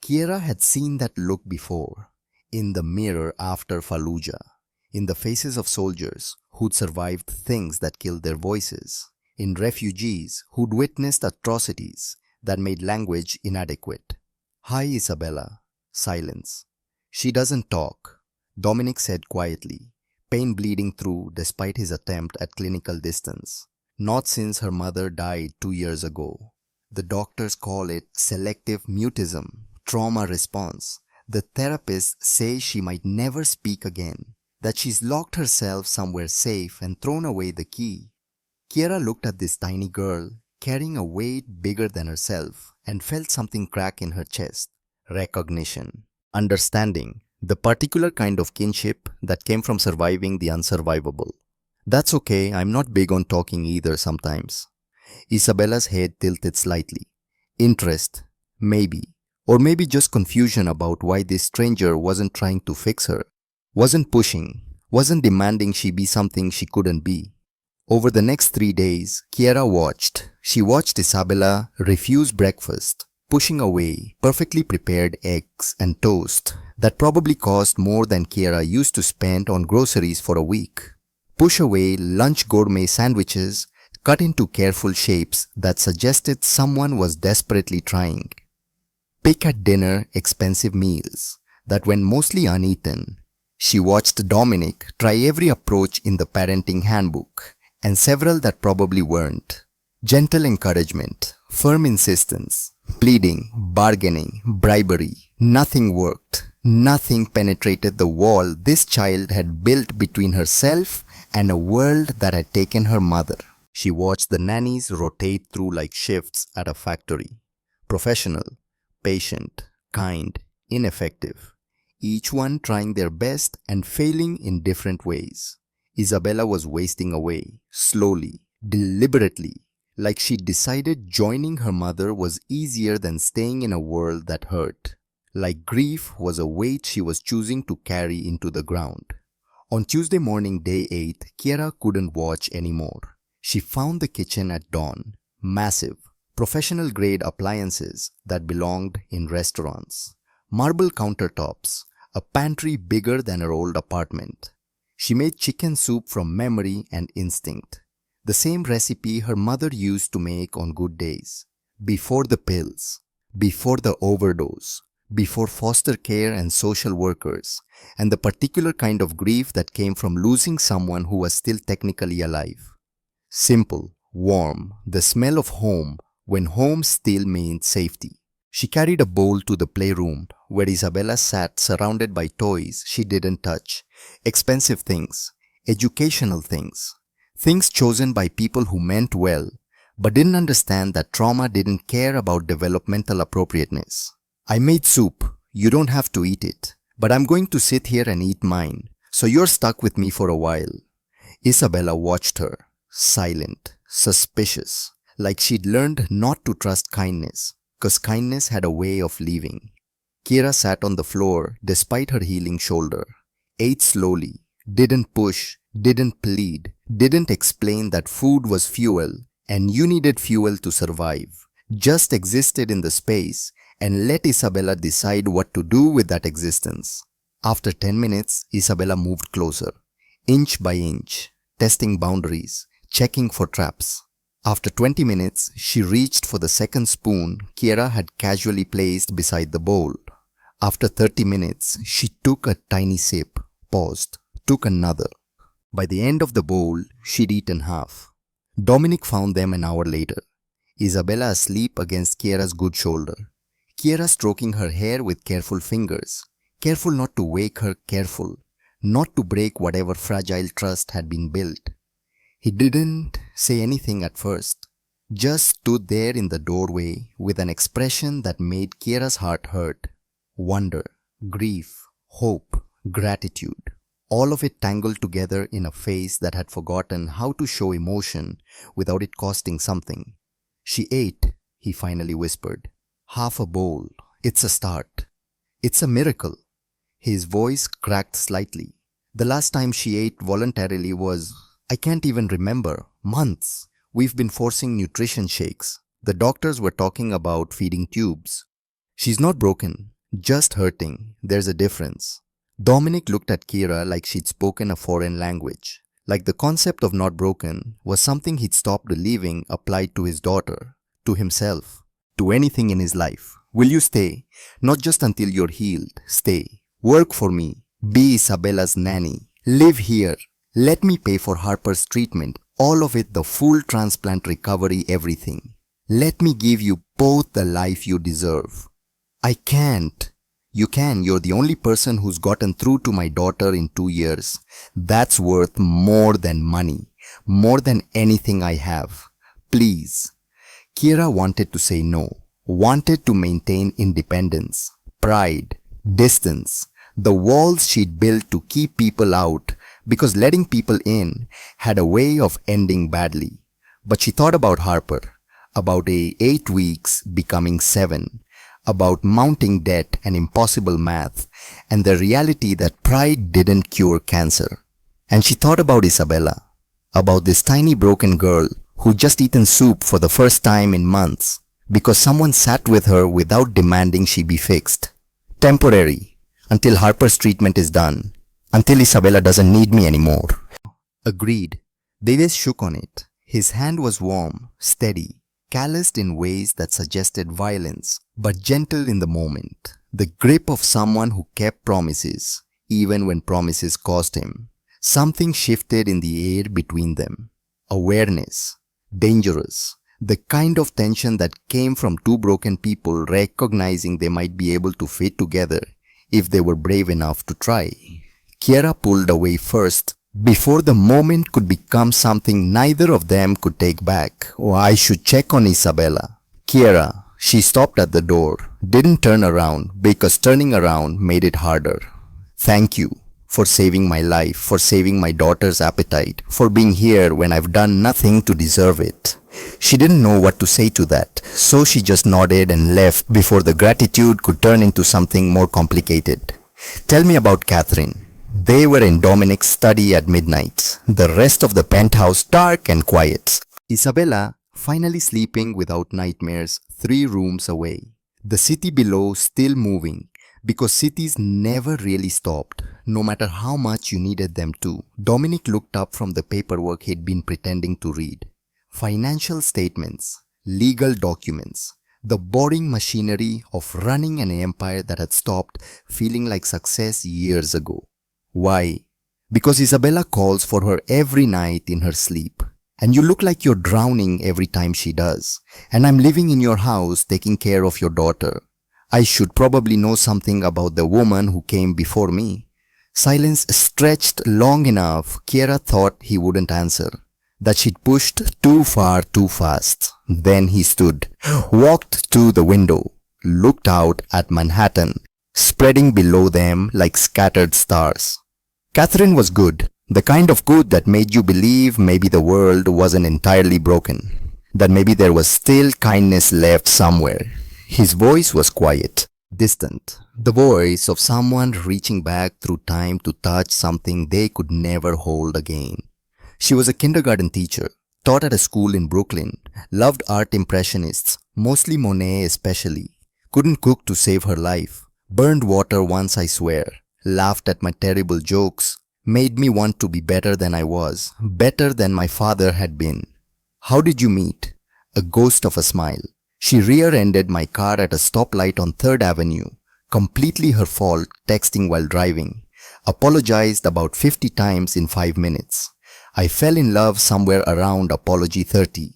Kiera had seen that look before, in the mirror after Fallujah, in the faces of soldiers who'd survived things that killed their voices, in refugees who'd witnessed atrocities that made language inadequate. "Hi, Isabella." Silence. "She doesn't talk," Dominic said quietly, pain bleeding through despite his attempt at clinical distance. "Not since her mother died 2 years ago. The doctors call it selective mutism, trauma response. The therapists say she might never speak again, that she's locked herself somewhere safe and thrown away the key." Kiera looked at this tiny girl, carrying a weight bigger than herself, and felt something crack in her chest. Recognition. Understanding. The particular kind of kinship that came from surviving the unsurvivable. "That's okay, I'm not big on talking either sometimes." Isabella's head tilted slightly. Interest. Maybe. Or maybe just confusion about why this stranger wasn't trying to fix her, wasn't pushing, wasn't demanding she be something she couldn't be. Over the next 3 days, Kiera watched. She watched Isabella refuse breakfast, pushing away perfectly prepared eggs and toast that probably cost more than Kiera used to spend on groceries for a week. Push away lunch gourmet sandwiches cut into careful shapes that suggested someone was desperately trying. Pick at dinner expensive meals that went mostly uneaten. She watched Dominic try every approach in the parenting handbook, and several that probably weren't. Gentle encouragement, firm insistence, pleading, bargaining, bribery. Nothing worked. Nothing penetrated the wall this child had built between herself and a world that had taken her mother. She watched the nannies rotate through like shifts at a factory. Professional, patient, kind, ineffective. Each one trying their best and failing in different ways. Isabella was wasting away, slowly, deliberately, like she'd decided joining her mother was easier than staying in a world that hurt. Like grief was a weight she was choosing to carry into the ground. On Tuesday morning, day 8, Kiera couldn't watch anymore. She found the kitchen at dawn, massive, professional-grade appliances that belonged in restaurants. Marble countertops, a pantry bigger than her old apartment. She made chicken soup from memory and instinct. The same recipe her mother used to make on good days. Before the pills, before the overdose, before foster care and social workers, and the particular kind of grief that came from losing someone who was still technically alive. Simple, warm, the smell of home when home still meant safety. She carried a bowl to the playroom where Isabella sat surrounded by toys she didn't touch, expensive things, educational things, things chosen by people who meant well but didn't understand that trauma didn't care about developmental appropriateness. "I made soup, you don't have to eat it, but I'm going to sit here and eat mine, so you're stuck with me for a while." Isabella watched her, silent, suspicious, like she'd learned not to trust kindness, 'cause kindness had a way of leaving. Kiera sat on the floor despite her healing shoulder, ate slowly, didn't push, didn't plead, didn't explain that food was fuel and you needed fuel to survive, just existed in the space and let Isabella decide what to do with that existence. After 10 minutes, Isabella moved closer, inch by inch, testing boundaries, checking for traps. After 20 minutes, she reached for the second spoon Kiera had casually placed beside the bowl. After 30 minutes, she took a tiny sip, paused, took another. By the end of the bowl, she'd eaten half. Dominic found them an hour later, Isabella asleep against Kiera's good shoulder. Kiera stroking her hair with careful fingers, careful not to wake her, careful not to break whatever fragile trust had been built. He didn't say anything at first, just stood there in the doorway with an expression that made Kiera's heart hurt. Wonder, grief, hope, gratitude, all of it tangled together in a face that had forgotten how to show emotion without it costing something. She ate, he finally whispered. Half a bowl. It's a start. It's a miracle. His voice cracked slightly. The last time she ate voluntarily was, I can't even remember, months. We've been forcing nutrition shakes. The doctors were talking about feeding tubes. She's not broken, just hurting. There's a difference. Dominic looked at Kiera like she'd spoken a foreign language, like the concept of not broken was something he'd stopped believing applied to his daughter, to himself, to anything in his life. Will you stay? Not just until you're healed. Stay. Work for me. Be Isabella's nanny. Live here. Let me pay for Harper's treatment. All of it, the full transplant recovery, everything. Let me give you both the life you deserve. I can't. You can. You're the only person who's gotten through to my daughter in 2 years. That's worth more than money. More than anything I have. Please. Kiera wanted to say no. Wanted to maintain independence, pride, distance, the walls she'd built to keep people out because letting people in had a way of ending badly. But she thought about Harper, about 8 weeks becoming 7, about mounting debt and impossible math, and the reality that pride didn't cure cancer. And she thought about Isabella, about this tiny broken girl who'd just eaten soup for the first time in months because someone sat with her without demanding she be fixed. Temporary, until Harper's treatment is done, until Isabella doesn't need me anymore. Agreed. Deves shook on it. His hand was warm, steady, calloused in ways that suggested violence, but gentle in the moment. The grip of someone who kept promises, even when promises cost him. Something shifted in the air between them. Awareness. Dangerous. The kind of tension that came from two broken people recognizing they might be able to fit together if they were brave enough to try. Kiera pulled away first, before the moment could become something neither of them could take back. Oh, I should check on Isabella. Kiera, she stopped at the door, didn't turn around because turning around made it harder. Thank you for saving my life, for saving my daughter's appetite, for being here when I've done nothing to deserve it. She didn't know what to say to that, so she just nodded and left before the gratitude could turn into something more complicated. Tell me about Catherine. They were in Dominic's study at midnight, the rest of the penthouse dark and quiet. Isabella finally sleeping without nightmares 3 rooms away. The city below still moving, because cities never really stopped, no matter how much you needed them to. Dominic looked up from the paperwork he'd been pretending to read. Financial statements, legal documents, the boring machinery of running an empire that had stopped feeling like success years ago. Why? Because Isabella calls for her every night in her sleep. And you look like you're drowning every time she does. And I'm living in your house taking care of your daughter. I should probably know something about the woman who came before me. Silence stretched long enough, Kiera thought he wouldn't answer. That she'd pushed too far too fast. Then he stood, walked to the window, looked out at Manhattan, spreading below them like scattered stars. Catherine was good, the kind of good that made you believe maybe the world wasn't entirely broken, that maybe there was still kindness left somewhere. His voice was quiet, distant, the voice of someone reaching back through time to touch something they could never hold again. She was a kindergarten teacher, taught at a school in Brooklyn, loved art impressionists, mostly Monet especially, couldn't cook to save her life, burned water once I swear, laughed at my terrible jokes, made me want to be better than I was, better than my father had been. How did you meet? A ghost of a smile. She rear-ended my car at a stoplight on 3rd Avenue, completely her fault, texting while driving. Apologized about 50 times in 5 minutes. I fell in love somewhere around apology 30.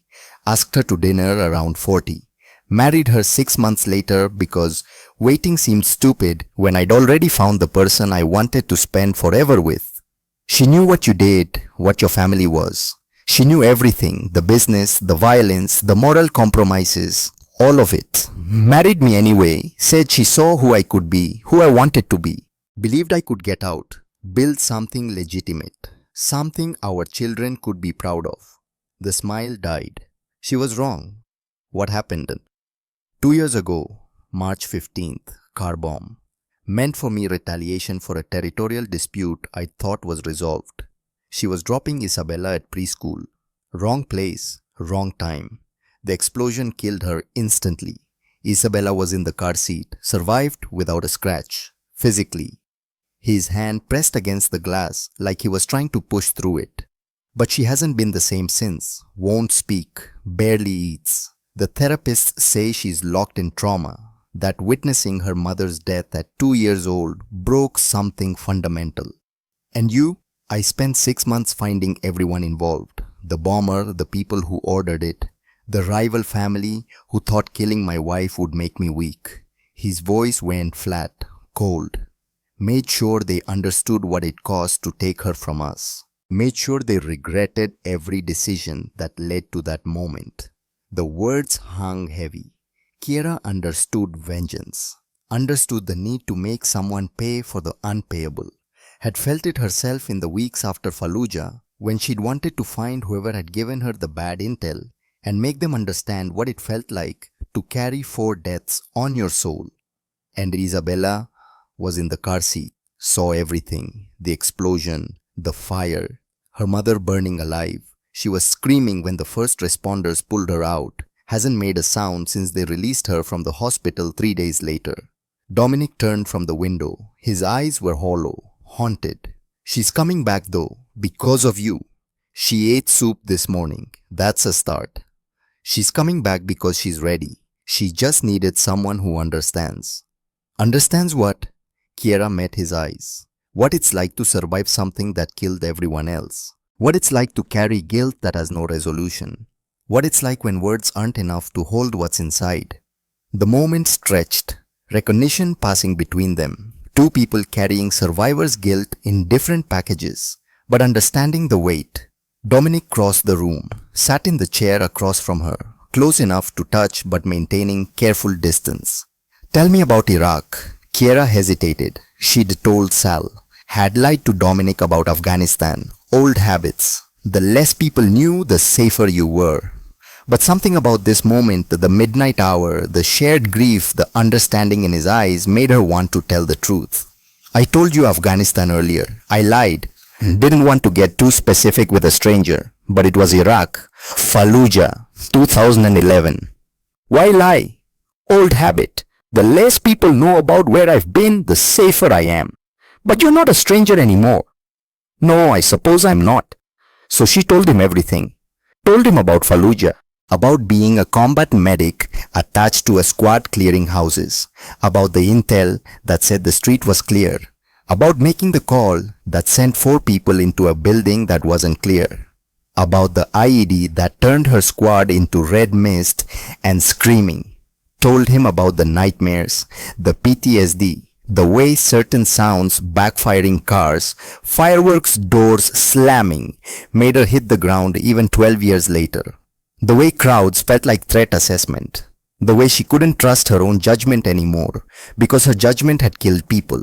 Asked her to dinner around 40. Married her 6 months later because waiting seemed stupid when I'd already found the person I wanted to spend forever with. She knew what you did, what your family was. She knew everything, the business, the violence, the moral compromises, all of it. Married me anyway, said she saw who I could be, who I wanted to be. Believed I could get out, build something legitimate, something our children could be proud of. The smile died. She was wrong. What happened? 2 years ago, March 15th, car bomb. Meant for me retaliation for a territorial dispute I thought was resolved. She was dropping Isabella at preschool. Wrong place, wrong time. The explosion killed her instantly. Isabella was in the car seat, survived without a scratch. Physically. His hand pressed against the glass like he was trying to push through it. But she hasn't been the same since. Won't speak, barely eats. The therapists say she's locked in trauma, that witnessing her mother's death at 2 years old broke something fundamental. And you? I spent 6 months finding everyone involved. The bomber, the people who ordered it, the rival family who thought killing my wife would make me weak. His voice went flat, cold. Made sure they understood what it cost to take her from us. Made sure they regretted every decision that led to that moment. The words hung heavy. Kiera understood vengeance, understood the need to make someone pay for the unpayable, had felt it herself in the weeks after Fallujah when she'd wanted to find whoever had given her the bad intel and make them understand what it felt like to carry 4 deaths on your soul. And Isabella was in the car seat, saw everything, the explosion, the fire, her mother burning alive. She was screaming when the first responders pulled her out. Hasn't made a sound since they released her from the hospital 3 days later. Dominic turned from the window. His eyes were hollow, haunted. She's coming back though, because of you. She ate soup this morning. That's a start. She's coming back because she's ready. She just needed someone who understands. Understands what? Kiera met his eyes. What it's like to survive something that killed everyone else. What it's like to carry guilt that has no resolution. What it's like when words aren't enough to hold what's inside. The moment stretched, recognition passing between them. 2 people carrying survivor's guilt in different packages, but understanding the weight. Dominic crossed the room, sat in the chair across from her, close enough to touch but maintaining careful distance. Tell me about Iraq. Kiera hesitated. She'd told Sal, had lied to Dominic about Afghanistan, old habits. The less people knew, the safer you were. But something about this moment, the midnight hour, the shared grief, the understanding in his eyes made her want to tell the truth. I told you Afghanistan earlier. I lied. Didn't want to get too specific with a stranger, but it was Iraq. Fallujah, 2011. Why lie? Old habit. The less people know about where I've been, the safer I am. But you're not a stranger anymore. No, I suppose I'm not. So she told him everything. Told him about Fallujah, about being a combat medic attached to a squad clearing houses, about the intel that said the street was clear, about making the call that sent 4 people into a building that wasn't clear, about the IED that turned her squad into red mist and screaming. Told him about the nightmares, the PTSD, the way certain sounds, backfiring cars, fireworks doors slamming, made her hit the ground even 12 years later. The way crowds felt like threat assessment. The way she couldn't trust her own judgment anymore because her judgment had killed people.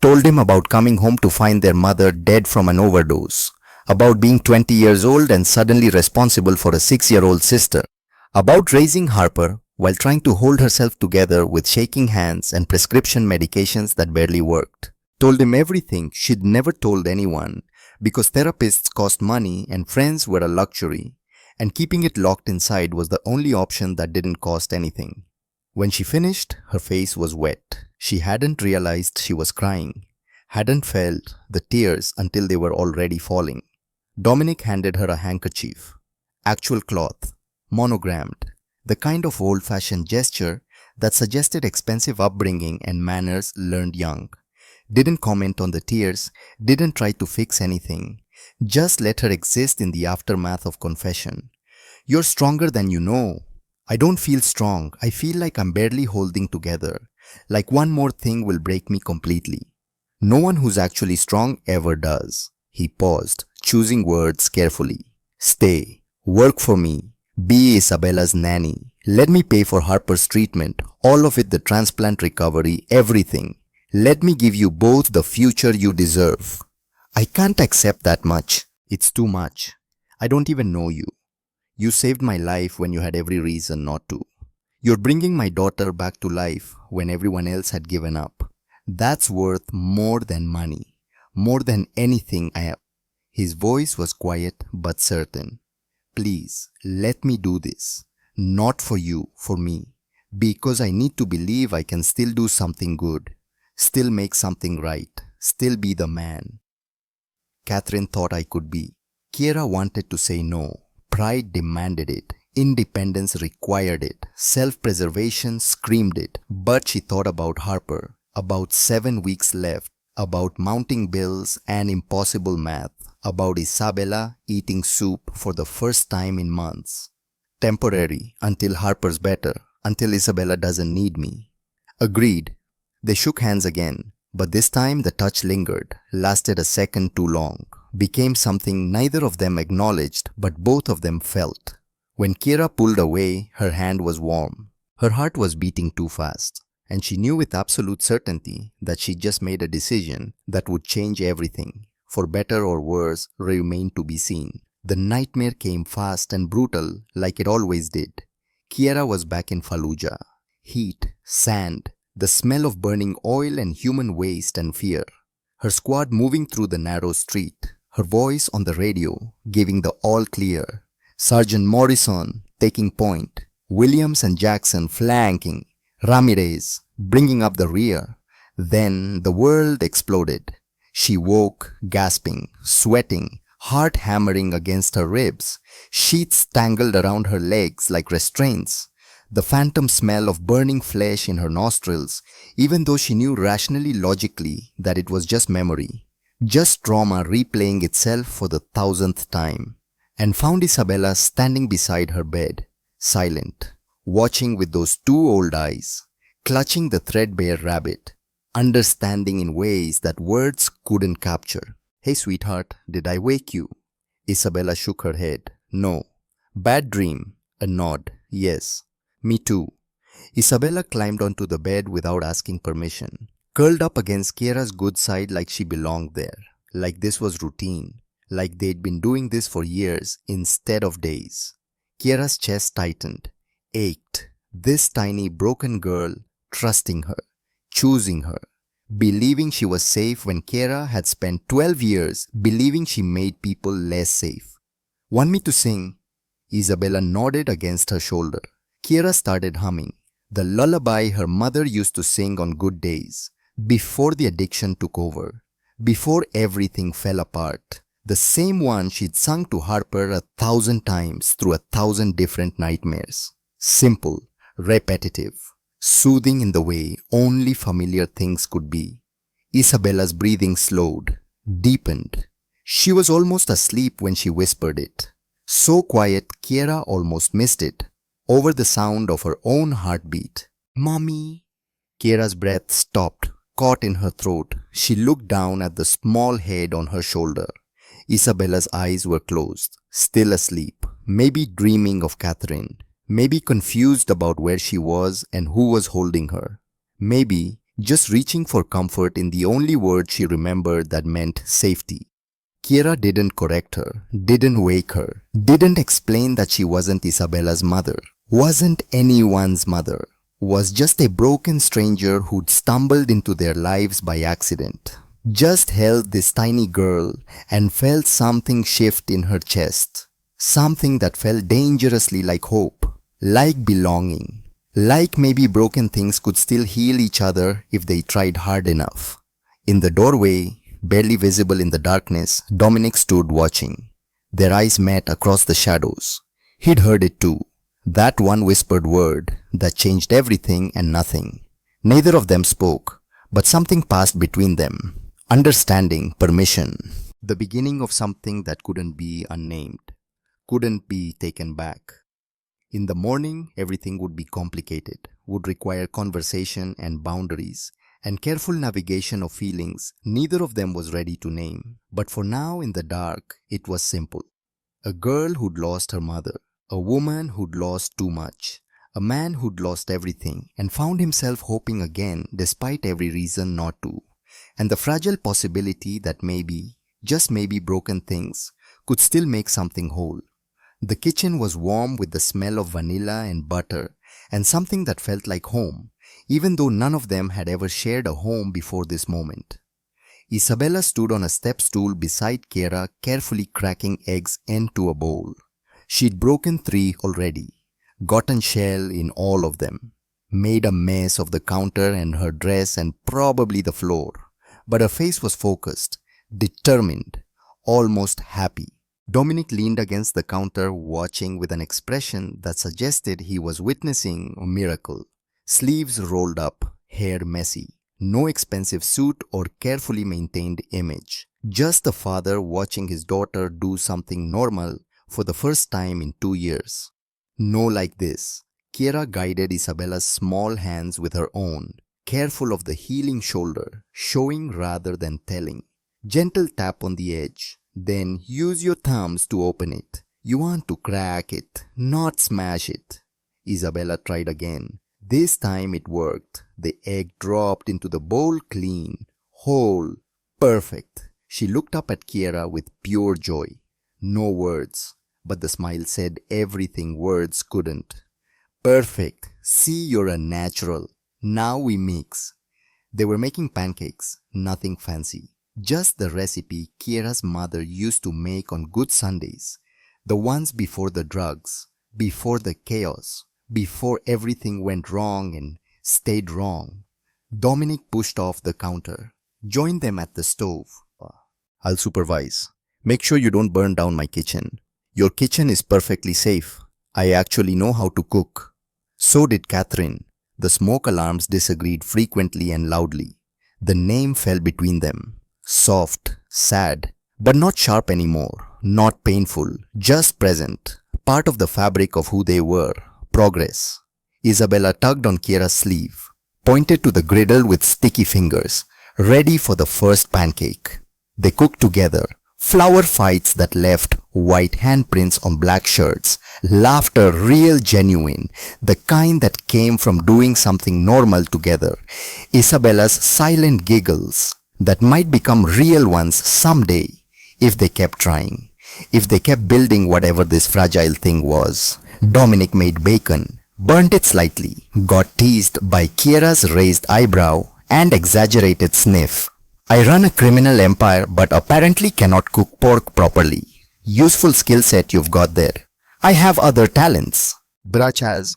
Told him about coming home to find their mother dead from an overdose. About being 20 years old and suddenly responsible for a 6-year-old sister. About raising Harper while trying to hold herself together with shaking hands and prescription medications that barely worked. Told him everything she'd never told anyone because therapists cost money and friends were a luxury, and keeping it locked inside was the only option that didn't cost anything. When she finished, her face was wet. She hadn't realized she was crying, hadn't felt the tears until they were already falling. Dominic handed her a handkerchief. Actual cloth, monogrammed, the kind of old-fashioned gesture that suggested expensive upbringing and manners learned young. Didn't comment on the tears, didn't try to fix anything, just let her exist in the aftermath of confession. You're stronger than you know. I don't feel strong. I feel like I'm barely holding together. Like one more thing will break me completely. No one who's actually strong ever does. He paused, choosing words carefully. Stay. Work for me. Be Isabella's nanny. Let me pay for Harper's treatment. All of it, the transplant recovery, everything. Let me give you both the future you deserve. I can't accept that much. It's too much. I don't even know you. You saved my life when you had every reason not to. You're bringing my daughter back to life when everyone else had given up. That's worth more than money, more than anything I have. His voice was quiet but certain. Please, let me do this. Not for you, for me. Because I need to believe I can still do something good. Still make something right. Still be the man Catherine thought I could be. Kiera wanted to say no. Pride demanded it. Independence required it. Self-preservation screamed it. But she thought about Harper, about 7 weeks left, about mounting bills and impossible math, about Isabella eating soup for the first time in months. Temporary, until Harper's better, until Isabella doesn't need me. Agreed. They shook hands again, but this time the touch lingered, lasted a second too long, became something neither of them acknowledged but both of them felt. When Kiera pulled away, her hand was warm. Her heart was beating too fast, and she knew with absolute certainty that she just made a decision that would change everything. For better or worse remained to be seen. The nightmare came fast and brutal like it always did. Kiera was back in Fallujah. Heat, sand, the smell of burning oil and human waste and fear. Her squad moving through the narrow street. Her voice on the radio giving the all clear. Sergeant Morrison taking point. Williams and Jackson flanking. Ramirez bringing up the rear. Then the world exploded. She woke, gasping, sweating, heart hammering against her ribs, sheets tangled around her legs like restraints, the phantom smell of burning flesh in her nostrils, even though she knew rationally, logically that it was just memory, just trauma replaying itself for the 1,000th time, and found Isabella standing beside her bed, silent, watching with those two old eyes, clutching the threadbare rabbit, understanding in ways that words couldn't capture. Hey sweetheart, did I wake you? Isabella shook her head. No. Bad dream. A nod. Yes. Me too. Isabella climbed onto the bed without asking permission, curled up against Kiera's good side like she belonged there, like this was routine, like they'd been doing this for years instead of days. Kiera's chest tightened, ached. This tiny broken girl trusting her, choosing her, believing she was safe when Kiera had spent 12 years believing she made people less safe. Want me to sing? Isabella nodded against her shoulder. Kiera started humming, the lullaby her mother used to sing on good days, before the addiction took over, before everything fell apart. The same one she'd sung to Harper 1,000 times through 1,000 different nightmares. Simple, repetitive, soothing in the way only familiar things could be. Isabella's breathing slowed, deepened. She was almost asleep when she whispered it. So quiet, Kiera almost missed it, over the sound of her own heartbeat. Mommy. Kiera's breath stopped, caught in her throat. She looked down at the small head on her shoulder. Isabella's eyes were closed, still asleep, maybe dreaming of Catherine, maybe confused about where she was and who was holding her, maybe just reaching for comfort in the only word she remembered that meant safety. Kiera didn't correct her, didn't wake her, didn't explain that she wasn't Isabella's mother, wasn't anyone's mother, was just a broken stranger who'd stumbled into their lives by accident. Just held this tiny girl and felt something shift in her chest, something that felt dangerously like hope, like belonging, Like maybe broken things could still heal each other if they tried hard enough. In the doorway, barely visible in the darkness, Dominic stood watching. Their eyes met across the shadows. He'd heard it too. That one whispered word that changed everything and nothing. Neither of them spoke, but something passed between them. Understanding, permission. The beginning of something that couldn't be unnamed, couldn't be taken back. In the morning, everything would be complicated, would require conversation and boundaries, and careful navigation of feelings neither of them was ready to name. But for now, in the dark, it was simple. A girl who'd lost her mother, a woman who'd lost too much, a man who'd lost everything and found himself hoping again despite every reason not to, and the fragile possibility that maybe, just maybe broken things, could still make something whole. The kitchen was warm with the smell of vanilla and butter and something that felt like home, even though none of them had ever shared a home before this moment. Isabella stood on a step stool beside Kiera, carefully cracking eggs into a bowl. She'd broken 3 already, gotten shell in all of them, made a mess of the counter and her dress and probably the floor, but her face was focused, determined, almost happy. Dominic leaned against the counter, watching with an expression that suggested he was witnessing a miracle. Sleeves rolled up, hair messy, no expensive suit or carefully maintained image. Just the father watching his daughter do something normal for the first time in 2 years. No like this. Kiera guided Isabella's small hands with her own, careful of the healing shoulder, showing rather than telling. Gentle tap on the edge. Then use your thumbs to open it. You want to crack it, not smash it. Isabella tried again. This time it worked. The egg dropped into the bowl clean, whole, perfect. She looked up at Kiera with pure joy. No words, but the smile said everything words couldn't. Perfect. See, you're a natural. Now we mix. They were making pancakes, nothing fancy. Just the recipe Kiera's mother used to make on good Sundays. The ones before the drugs, before the chaos, before everything went wrong and stayed wrong. Dominic pushed off the counter, joined them at the stove. I'll supervise. Make sure you don't burn down my kitchen. Your kitchen is perfectly safe. I actually know how to cook. So did Catherine. The smoke alarms disagreed frequently and loudly. The name fell between them. Soft, sad, but not sharp anymore, not painful, just present, part of the fabric of who they were, progress. Isabella tugged on Kiera's sleeve, pointed to the griddle with sticky fingers, ready for the first pancake. They cooked together, flour fights that left white handprints on black shirts, laughter real genuine, the kind that came from doing something normal together, Isabella's silent giggles, that might become real ones someday if they kept trying, if they kept building whatever this fragile thing was. Dominic made bacon, burnt it slightly, got teased by Kiera's raised eyebrow and exaggerated sniff. I run a criminal empire but apparently cannot cook pork properly. Useful skill set you've got there. I have other talents. Brach has.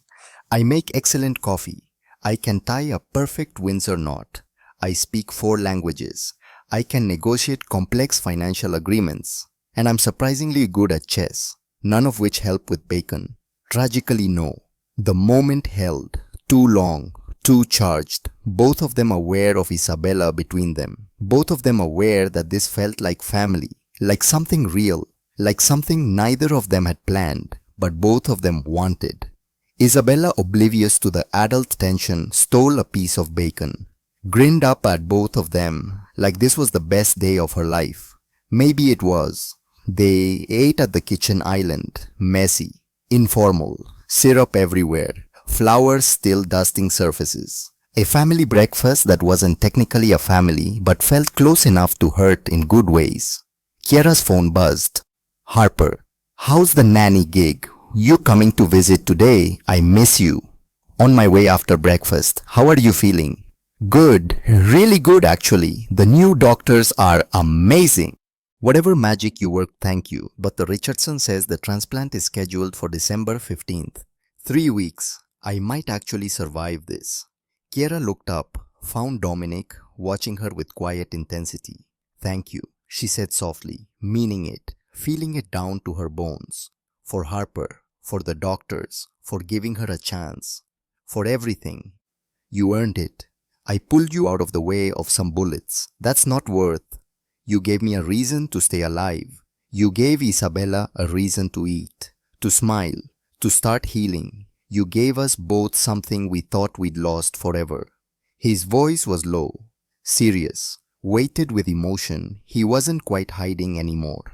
I make excellent coffee. I can tie a perfect Windsor knot. I speak 4 languages. I can negotiate complex financial agreements. And I'm surprisingly good at chess, none of which help with bacon. Tragically no. The moment held. Too long. Too charged. Both of them aware of Isabella between them. Both of them aware that this felt like family. Like something real. Like something neither of them had planned, but both of them wanted. Isabella, oblivious to the adult tension, stole a piece of bacon. Grinned up at both of them like this was the best day of her life. Maybe it was. They ate at the kitchen island, messy, informal, syrup everywhere, flowers still dusting surfaces. A family breakfast that wasn't technically a family but felt close enough to hurt in good ways. Kiera's phone buzzed. Harper, how's the nanny gig? You coming to visit today? I miss you. On my way after breakfast. How are you feeling? Good, really good actually. The new doctors are amazing. Whatever magic you work, thank you. But the Richardson says the transplant is scheduled for December 15th. 3 weeks. I might actually survive this. Kiera looked up, found Dominic, watching her with quiet intensity. Thank you, she said softly, meaning it, feeling it down to her bones. For Harper, for the doctors, for giving her a chance. For everything. You earned it. I pulled you out of the way of some bullets. That's not worth. You gave me a reason to stay alive. You gave Isabella a reason to eat, to smile, to start healing. You gave us both something we thought we'd lost forever. His voice was low, serious, weighted with emotion. He wasn't quite hiding anymore.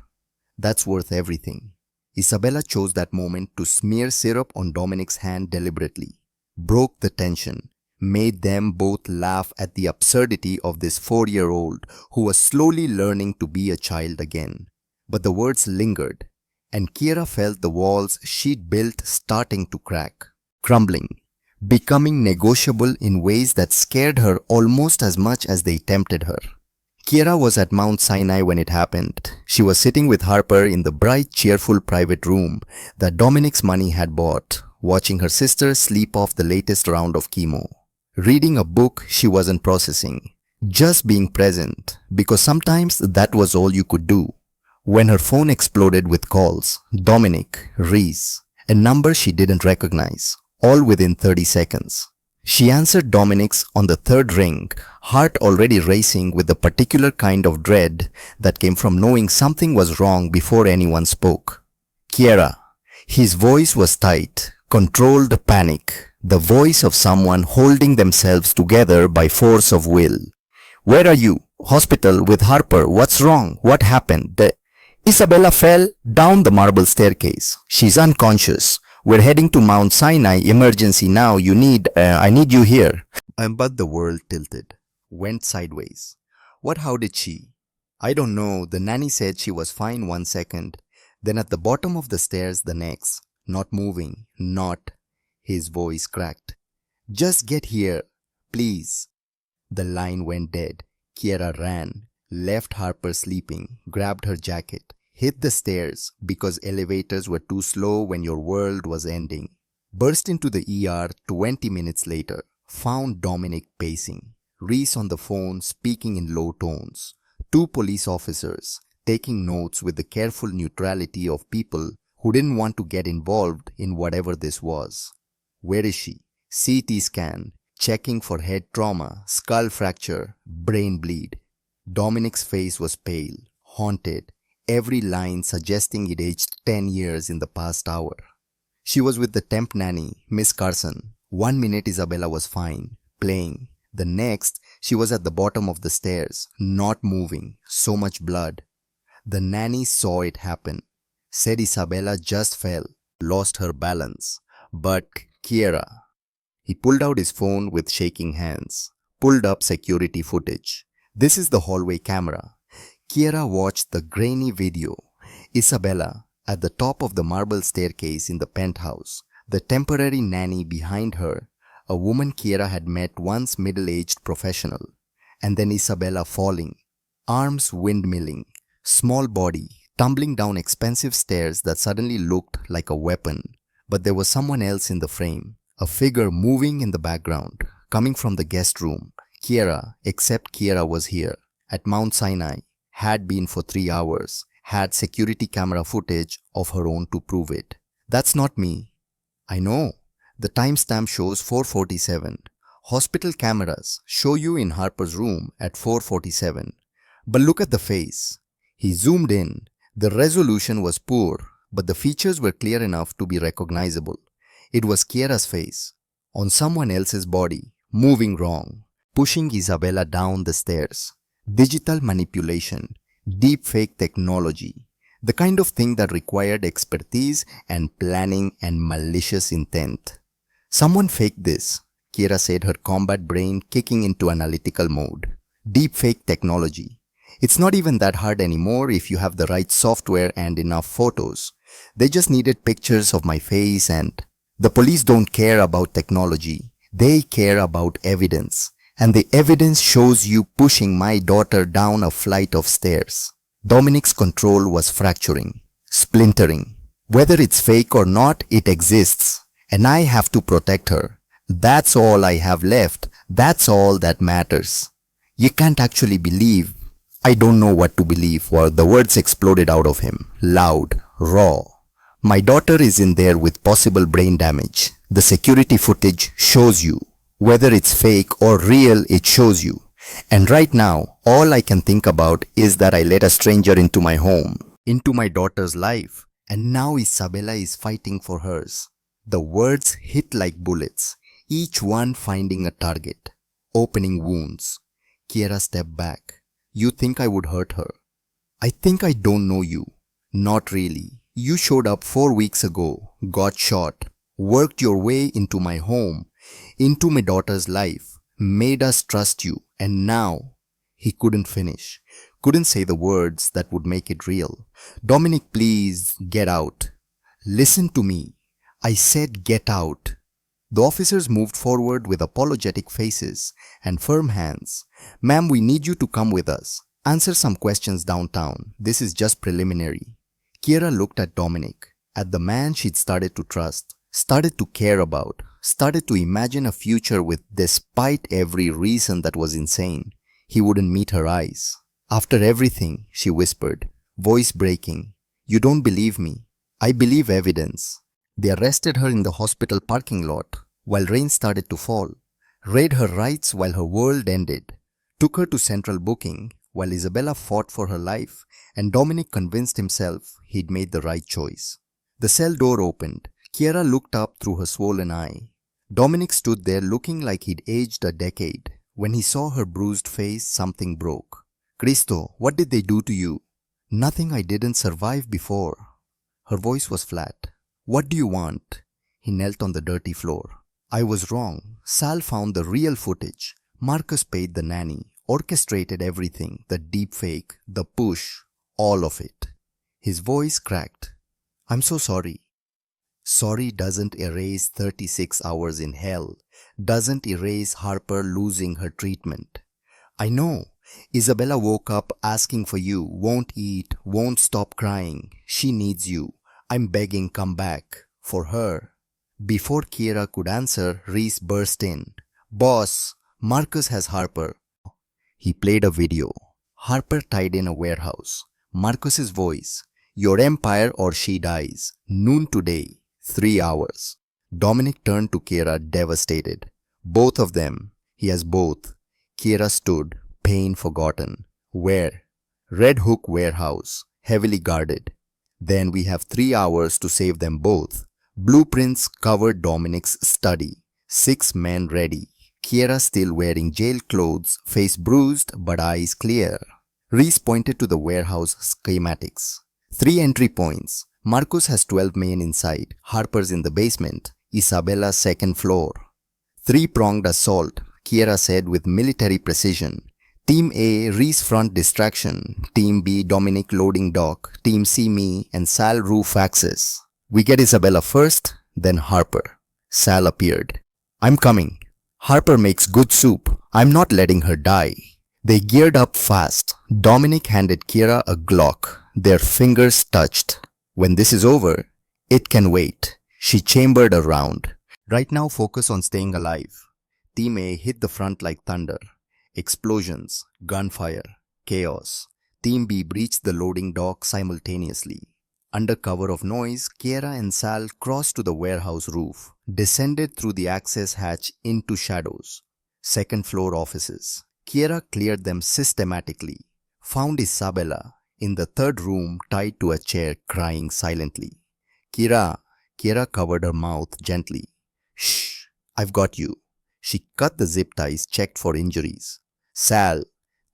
That's worth everything. Isabella chose that moment to smear syrup on Dominic's hand deliberately, broke the tension, made them both laugh at the absurdity of this 4-year-old who was slowly learning to be a child again. But the words lingered, and Kiera felt the walls she'd built starting to crack, crumbling, becoming negotiable in ways that scared her almost as much as they tempted her. Kiera was at Mount Sinai when it happened. She was sitting with Harper in the bright, cheerful private room that Dominic's money had bought, watching her sister sleep off the latest round of chemo, reading a book she wasn't processing, just being present, because sometimes that was all you could do. When her phone exploded with calls, Dominic, Reese, a number she didn't recognize, all within 30 seconds. She answered Dominic's on the third ring, heart already racing with the particular kind of dread that came from knowing something was wrong before anyone spoke. Kiera. His voice was tight, controlled panic, the voice of someone holding themselves together by force of will. Where are you? Hospital with Harper. What's wrong? What happened? Isabella fell down the marble staircase. She's unconscious. We're heading to Mount Sinai. Emergency now. I need you here. But the world tilted, went sideways. How did she? I don't know. The nanny said she was fine 1 second. Then at the bottom of the stairs the next. Not moving. Not. His voice cracked. Just get here, please. The line went dead. Kiera ran, left Harper sleeping, grabbed her jacket, hit the stairs because elevators were too slow when your world was ending. Burst into the ER 20 minutes later, found Dominic pacing, Reese on the phone speaking in low tones, 2 police officers taking notes with the careful neutrality of people who didn't want to get involved in whatever this was. Where is she? CT scan, checking for head trauma, skull fracture, brain bleed. Dominic's face was pale, haunted, every line suggesting it aged 10 years in the past hour. She was with the temp nanny, Miss Carson. 1 minute Isabella was fine, playing. The next, she was at the bottom of the stairs, not moving, so much blood. The nanny saw it happen, said Isabella just fell, lost her balance. But Kiera. He pulled out his phone with shaking hands, pulled up security footage. This is the hallway camera. Kiera watched the grainy video. Isabella at the top of the marble staircase in the penthouse, the temporary nanny behind her, a woman Kiera had met once, middle-aged professional, and then Isabella falling, arms windmilling, small body tumbling down expensive stairs that suddenly looked like a weapon. But there was someone else in the frame, a figure moving in the background, coming from the guest room. Kiera, except Kiera was here, at Mount Sinai, had been for 3 hours, had security camera footage of her own to prove it. That's not me. I know. The timestamp shows 4:47. Hospital cameras show you in Harper's room at 4:47. But look at the face. He zoomed in. The resolution was poor, but the features were clear enough to be recognizable. It was Kiera's face, on someone else's body, moving wrong, pushing Isabella down the stairs. Digital manipulation, deepfake technology, the kind of thing that required expertise and planning and malicious intent. Someone faked this, Kiera said, her combat brain kicking into analytical mode. Deepfake technology. It's not even that hard anymore if you have the right software and enough photos. They just needed pictures of my face and... The police don't care about technology. They care about evidence. And the evidence shows you pushing my daughter down a flight of stairs. Dominic's control was fracturing, splintering. Whether it's fake or not, it exists. And I have to protect her. That's all I have left. That's all that matters. You can't actually believe. I don't know what to believe. Well, the words exploded out of him, loud, raw. My daughter is in there with possible brain damage. The security footage shows you. Whether it's fake or real, it shows you. And right now, all I can think about is that I let a stranger into my home, into my daughter's life, and now Isabella is fighting for hers. The words hit like bullets, each one finding a target, opening wounds. Kiera stepped back. You think I would hurt her? I think I don't know you. Not really. You showed up 4 weeks ago, got shot, worked your way into my home, into my daughter's life, made us trust you, and now... He couldn't finish, couldn't say the words that would make it real. Dominic, please, get out. Listen to me. I said get out. The officers moved forward with apologetic faces and firm hands. Ma'am, we need you to come with us. Answer some questions downtown. This is just preliminary. Kiera looked at Dominic, at the man she'd started to trust, started to care about, started to imagine a future with, despite every reason that was insane. He wouldn't meet her eyes. After everything, she whispered, voice breaking, you don't believe me. I believe evidence. They arrested her in the hospital parking lot while rain started to fall, read her rights while her world ended, took her to central booking while Isabella fought for her life, and Dominic convinced himself he'd made the right choice. The cell door opened. Kiera looked up through her swollen eye. Dominic stood there looking like he'd aged a decade. When he saw her bruised face, something broke. Cristo, what did they do to you? Nothing I didn't survive before. Her voice was flat. What do you want? He knelt on the dirty floor. I was wrong. Sal found the real footage. Marcus paid the nanny, orchestrated everything, the deep fake, the push, all of it. His voice cracked. I'm so sorry. Sorry doesn't erase 36 hours in hell, doesn't erase Harper losing her treatment. I know. Isabella woke up asking for you, won't eat, won't stop crying. She needs you. I'm begging, come back. For her. Before Kiera could answer, Reese burst in. Boss, Marcus has Harper. He played a video. Harper tied in a warehouse. Marcus's voice. Your empire or she dies. Noon today. 3 hours. Dominic turned to Kiera devastated. Both of them. He has both. Kiera stood, pain forgotten. Where? Red Hook warehouse. Heavily guarded. Then we have 3 hours to save them both. Blueprints covered Dominic's study. 6 men ready. Kiera still wearing jail clothes, face bruised but eyes clear. Reese pointed to the warehouse schematics. 3 entry points. Marcus has 12 men inside. Harper's in the basement. Isabella second floor. 3-pronged assault, Kiera said with military precision. Team A, Reese front distraction. Team B, Dominic loading dock. Team C, me, and Sal roof access. We get Isabella first, then Harper. Sal appeared. I'm coming. Harper makes good soup. I'm not letting her die. They geared up fast. Dominic handed Kiera a Glock. Their fingers touched. When this is over, it can wait. She chambered a round. Right now focus on staying alive. Team A hit the front like thunder. Explosions, gunfire, chaos. Team B breached the loading dock simultaneously. Under cover of noise, Kiera and Sal crossed to the warehouse roof, descended through the access hatch into shadows. Second floor offices. Kiera cleared them systematically. Found Isabella in the third room tied to a chair crying silently. Kiera covered her mouth gently. Shh, I've got you. She cut the zip ties, checked for injuries. Sal,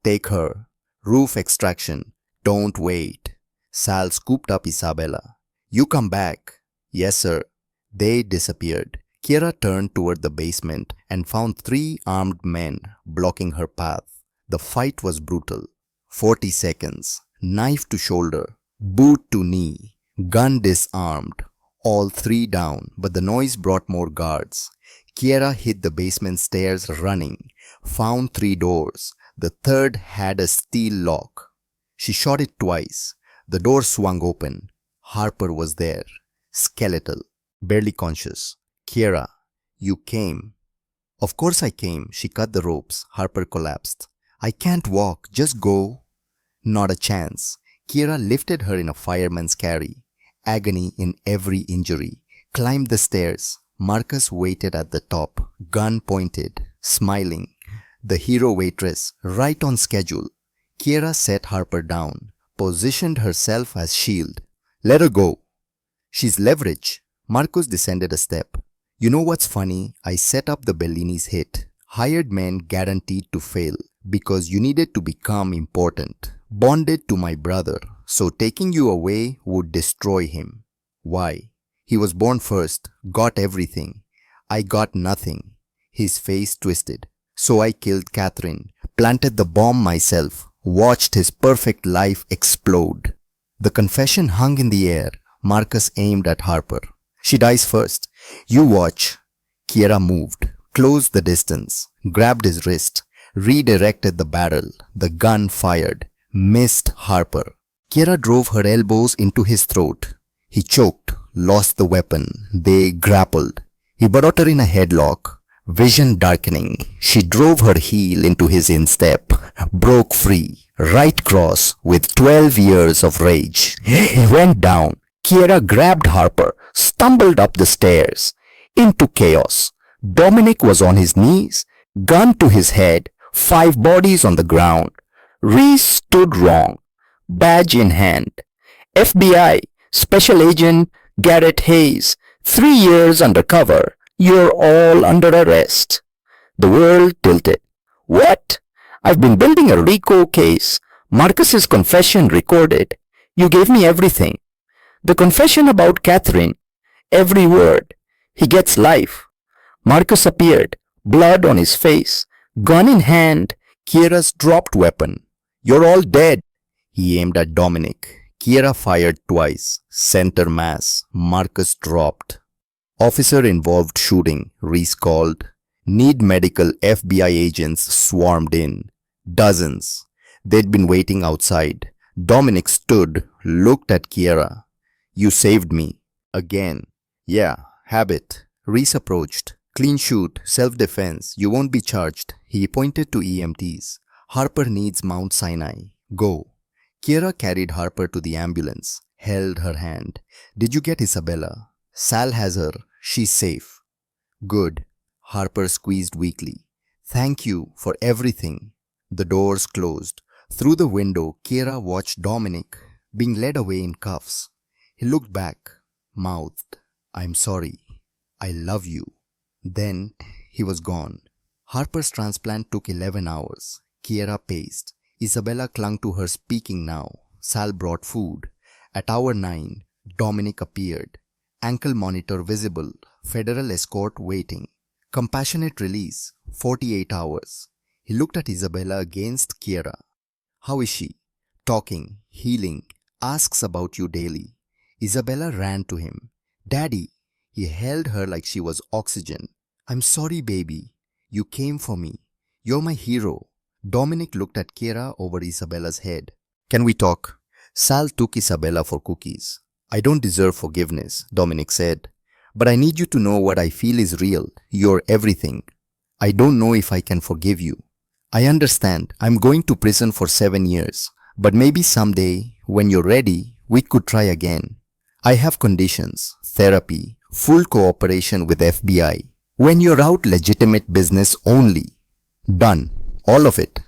take her. Roof extraction. Don't wait. Sal scooped up Isabella. You come back. Yes, sir. They disappeared. Kiera turned toward the basement and found 3 armed men blocking her path. The fight was brutal. 40 seconds. Knife to shoulder. Boot to knee. Gun disarmed. All 3 down, but the noise brought more guards. Kiera hit the basement stairs running. Found 3 doors. The third had a steel lock. She shot it twice. The door swung open. Harper was there. Skeletal. Barely conscious. Kiera, you came. Of course I came. She cut the ropes. Harper collapsed. I can't walk. Just go. Not a chance. Kiera lifted her in a fireman's carry. Agony in every injury. Climbed the stairs. Marcus waited at the top, gun pointed, smiling. The hero waitress, right on schedule. Kiera set Harper down, positioned herself as shield. Let her go. She's leverage. Marcus descended a step. You know what's funny? I set up the Bellini's hit. Hired men guaranteed to fail because you needed to become important. Bonded to my brother, so taking you away would destroy him. Why? He was born first, got everything. I got nothing. His face twisted. So I killed Catherine, planted the bomb myself, watched his perfect life explode. The confession hung in the air. Marcus aimed at Harper. She dies first. You watch. Kiera moved, closed the distance, grabbed his wrist, redirected the barrel. The gun fired, missed Harper. Kiera drove her elbows into his throat. He choked, lost the weapon. They grappled. He brought her in a headlock. Vision darkening. She drove her heel into his instep, broke free. Right cross with 12 years of rage. He went down. Kiera grabbed Harper, stumbled up the stairs. Into chaos. Dominic was on his knees, gun to his head, 5 bodies on the ground. Reese stood wrong, badge in hand. FBI, Special Agent Garrett Hayes, 3 years undercover. You're all under arrest. The world tilted. What? I've been building a RICO case. Marcus's confession recorded. You gave me everything. The confession about Catherine. Every word. He gets life. Marcus appeared, blood on his face, gun in hand. Kiera's dropped weapon. You're all dead. He aimed at Dominic. Kiera fired twice. Center mass. Marcus dropped. Officer involved shooting, Reese called. Need medical. FBI agents swarmed in. Dozens. They'd been waiting outside. Dominic stood, looked at Kiera. You saved me. Again. Yeah, habit. Reese approached. Clean shoot, self-defense. You won't be charged. He pointed to EMTs. Harper needs Mount Sinai. Go. Kiera carried Harper to the ambulance, held her hand. Did you get Isabella? Sal has her. She's safe. Good. Harper squeezed weakly. Thank you for everything. The doors closed. Through the window, Kiera watched Dominic being led away in cuffs. He looked back, mouthed, I'm sorry. I love you. Then he was gone. Harper's transplant took 11 hours. Kiera paced. Isabella clung to her, speaking now. Sal brought food. At hour 9, Dominic appeared. Ankle monitor visible. Federal escort waiting. Compassionate release. 48 hours. He looked at Isabella against Kiera. How is she? Talking, healing, asks about you daily. Isabella ran to him. Daddy. He held her like she was oxygen. I'm sorry, baby. You came for me. You're my hero. Dominic looked at Kiera over Isabella's head. Can we talk? Sal took Isabella for cookies. I don't deserve forgiveness, Dominic said. But I need you to know what I feel is real. You're everything. I don't know if I can forgive you. I understand. I'm going to prison for 7 years. But maybe someday, when you're ready, we could try again. I have conditions, therapy, full cooperation with FBI. When you're out, legitimate business only. Done. All of it.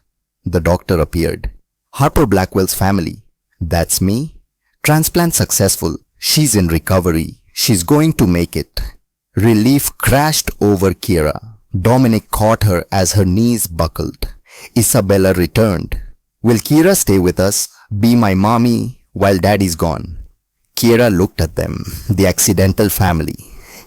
The doctor appeared. Harper Blackwell's family. That's me. Transplant successful. She's in recovery. She's going to make it. Relief crashed over Kiera. Dominic caught her as her knees buckled. Isabella returned. Will Kiera stay with us, be my mommy, while daddy's gone? Kiera looked at them, the accidental family.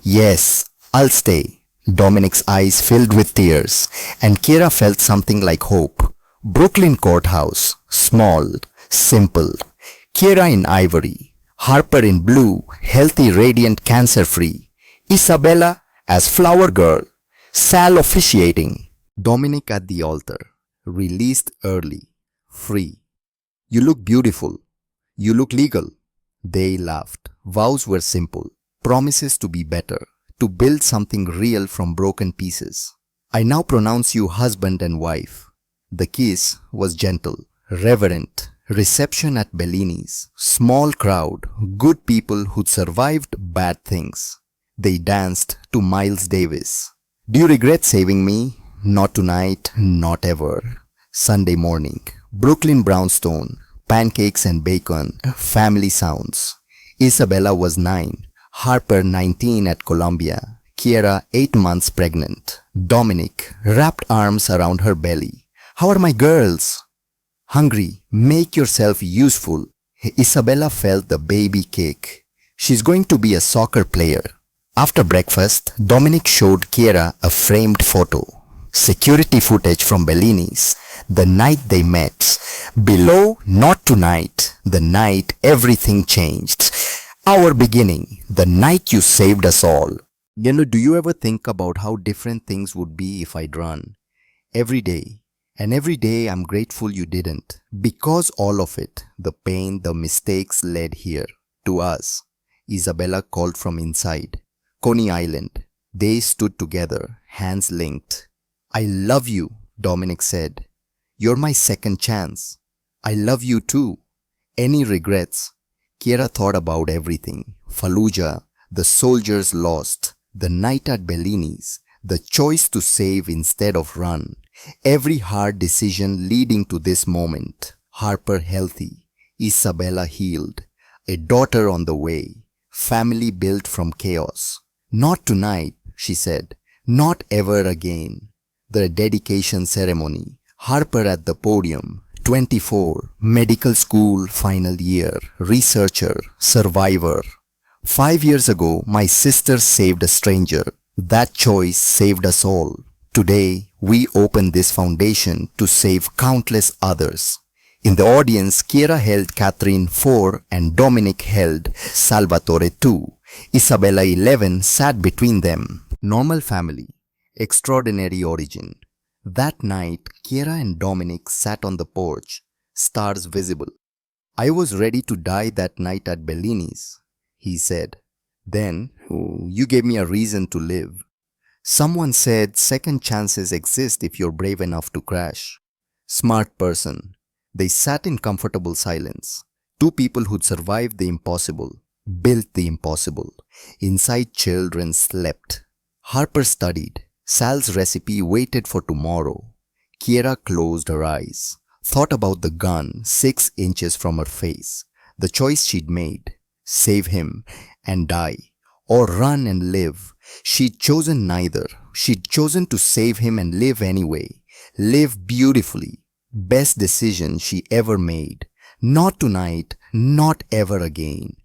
Yes, I'll stay. Dominic's eyes filled with tears, and Kiera felt something like hope. Brooklyn Courthouse, small, simple. Kiera in ivory, Harper in blue, healthy, radiant, cancer-free. Isabella as flower girl, Sal officiating. Dominic at the altar, released early, free. You look beautiful. You look legal. They laughed. Vows were simple. Promises to be better. to build something real from broken pieces. I now pronounce you husband and wife. The kiss was gentle, reverent. Reception at Bellini's. Small crowd, good people who'd survived bad things. They danced to Miles Davis. Do you regret saving me? Not tonight, not ever. Sunday morning. Brooklyn brownstone. Pancakes and bacon. Family sounds. Isabella was 9. Harper 19 at Columbia. Kiera 8 months pregnant. Dominic wrapped arms around her belly. How are my girls? Hungry, make yourself useful. Isabella felt the baby kick. She's going to be a soccer player. After breakfast, Dominic showed Kiera a framed photo. Security footage from Bellini's, the night they met. Below, not tonight, the night everything changed. Our beginning, the night you saved us all. Do you ever think about how different things would be if I'd run? Every day. And every day I'm grateful you didn't. Because all of it, the pain, the mistakes led here, to us. Isabella called from inside. Coney Island. They stood together, hands linked. I love you, Dominic said. You're my second chance. I love you too. Any regrets? Kiera thought about everything. Fallujah, the soldiers lost, the night at Bellini's, the choice to save instead of run. Every hard decision leading to this moment. Harper healthy, Isabella healed, a daughter on the way, family built from chaos. Not tonight, she said, not ever again. The dedication ceremony, Harper at the podium, 24, medical school final year, researcher, survivor. 5 years ago, my sister saved a stranger. That choice saved us all. Today, we open this foundation to save countless others. In the audience, Kiera held Catherine 4 and Dominic held Salvatore 2. Isabella 11 sat between them. Normal family, extraordinary origin. That night, Kiera and Dominic sat on the porch, stars visible. I was ready to die that night at Bellini's, he said. Then, you gave me a reason to live. Someone said second chances exist if you're brave enough to crash. Smart person. They sat in comfortable silence. Two people who'd survived the impossible, built the impossible. Inside, children slept. Harper studied. Sal's recipe waited for tomorrow. Kiera closed her eyes, thought about the gun 6 inches from her face. The choice she'd made. Save him and die. Or run and live. She'd chosen neither. She'd chosen to save him and live anyway. Live beautifully. Best decision she ever made. Not tonight, not ever again.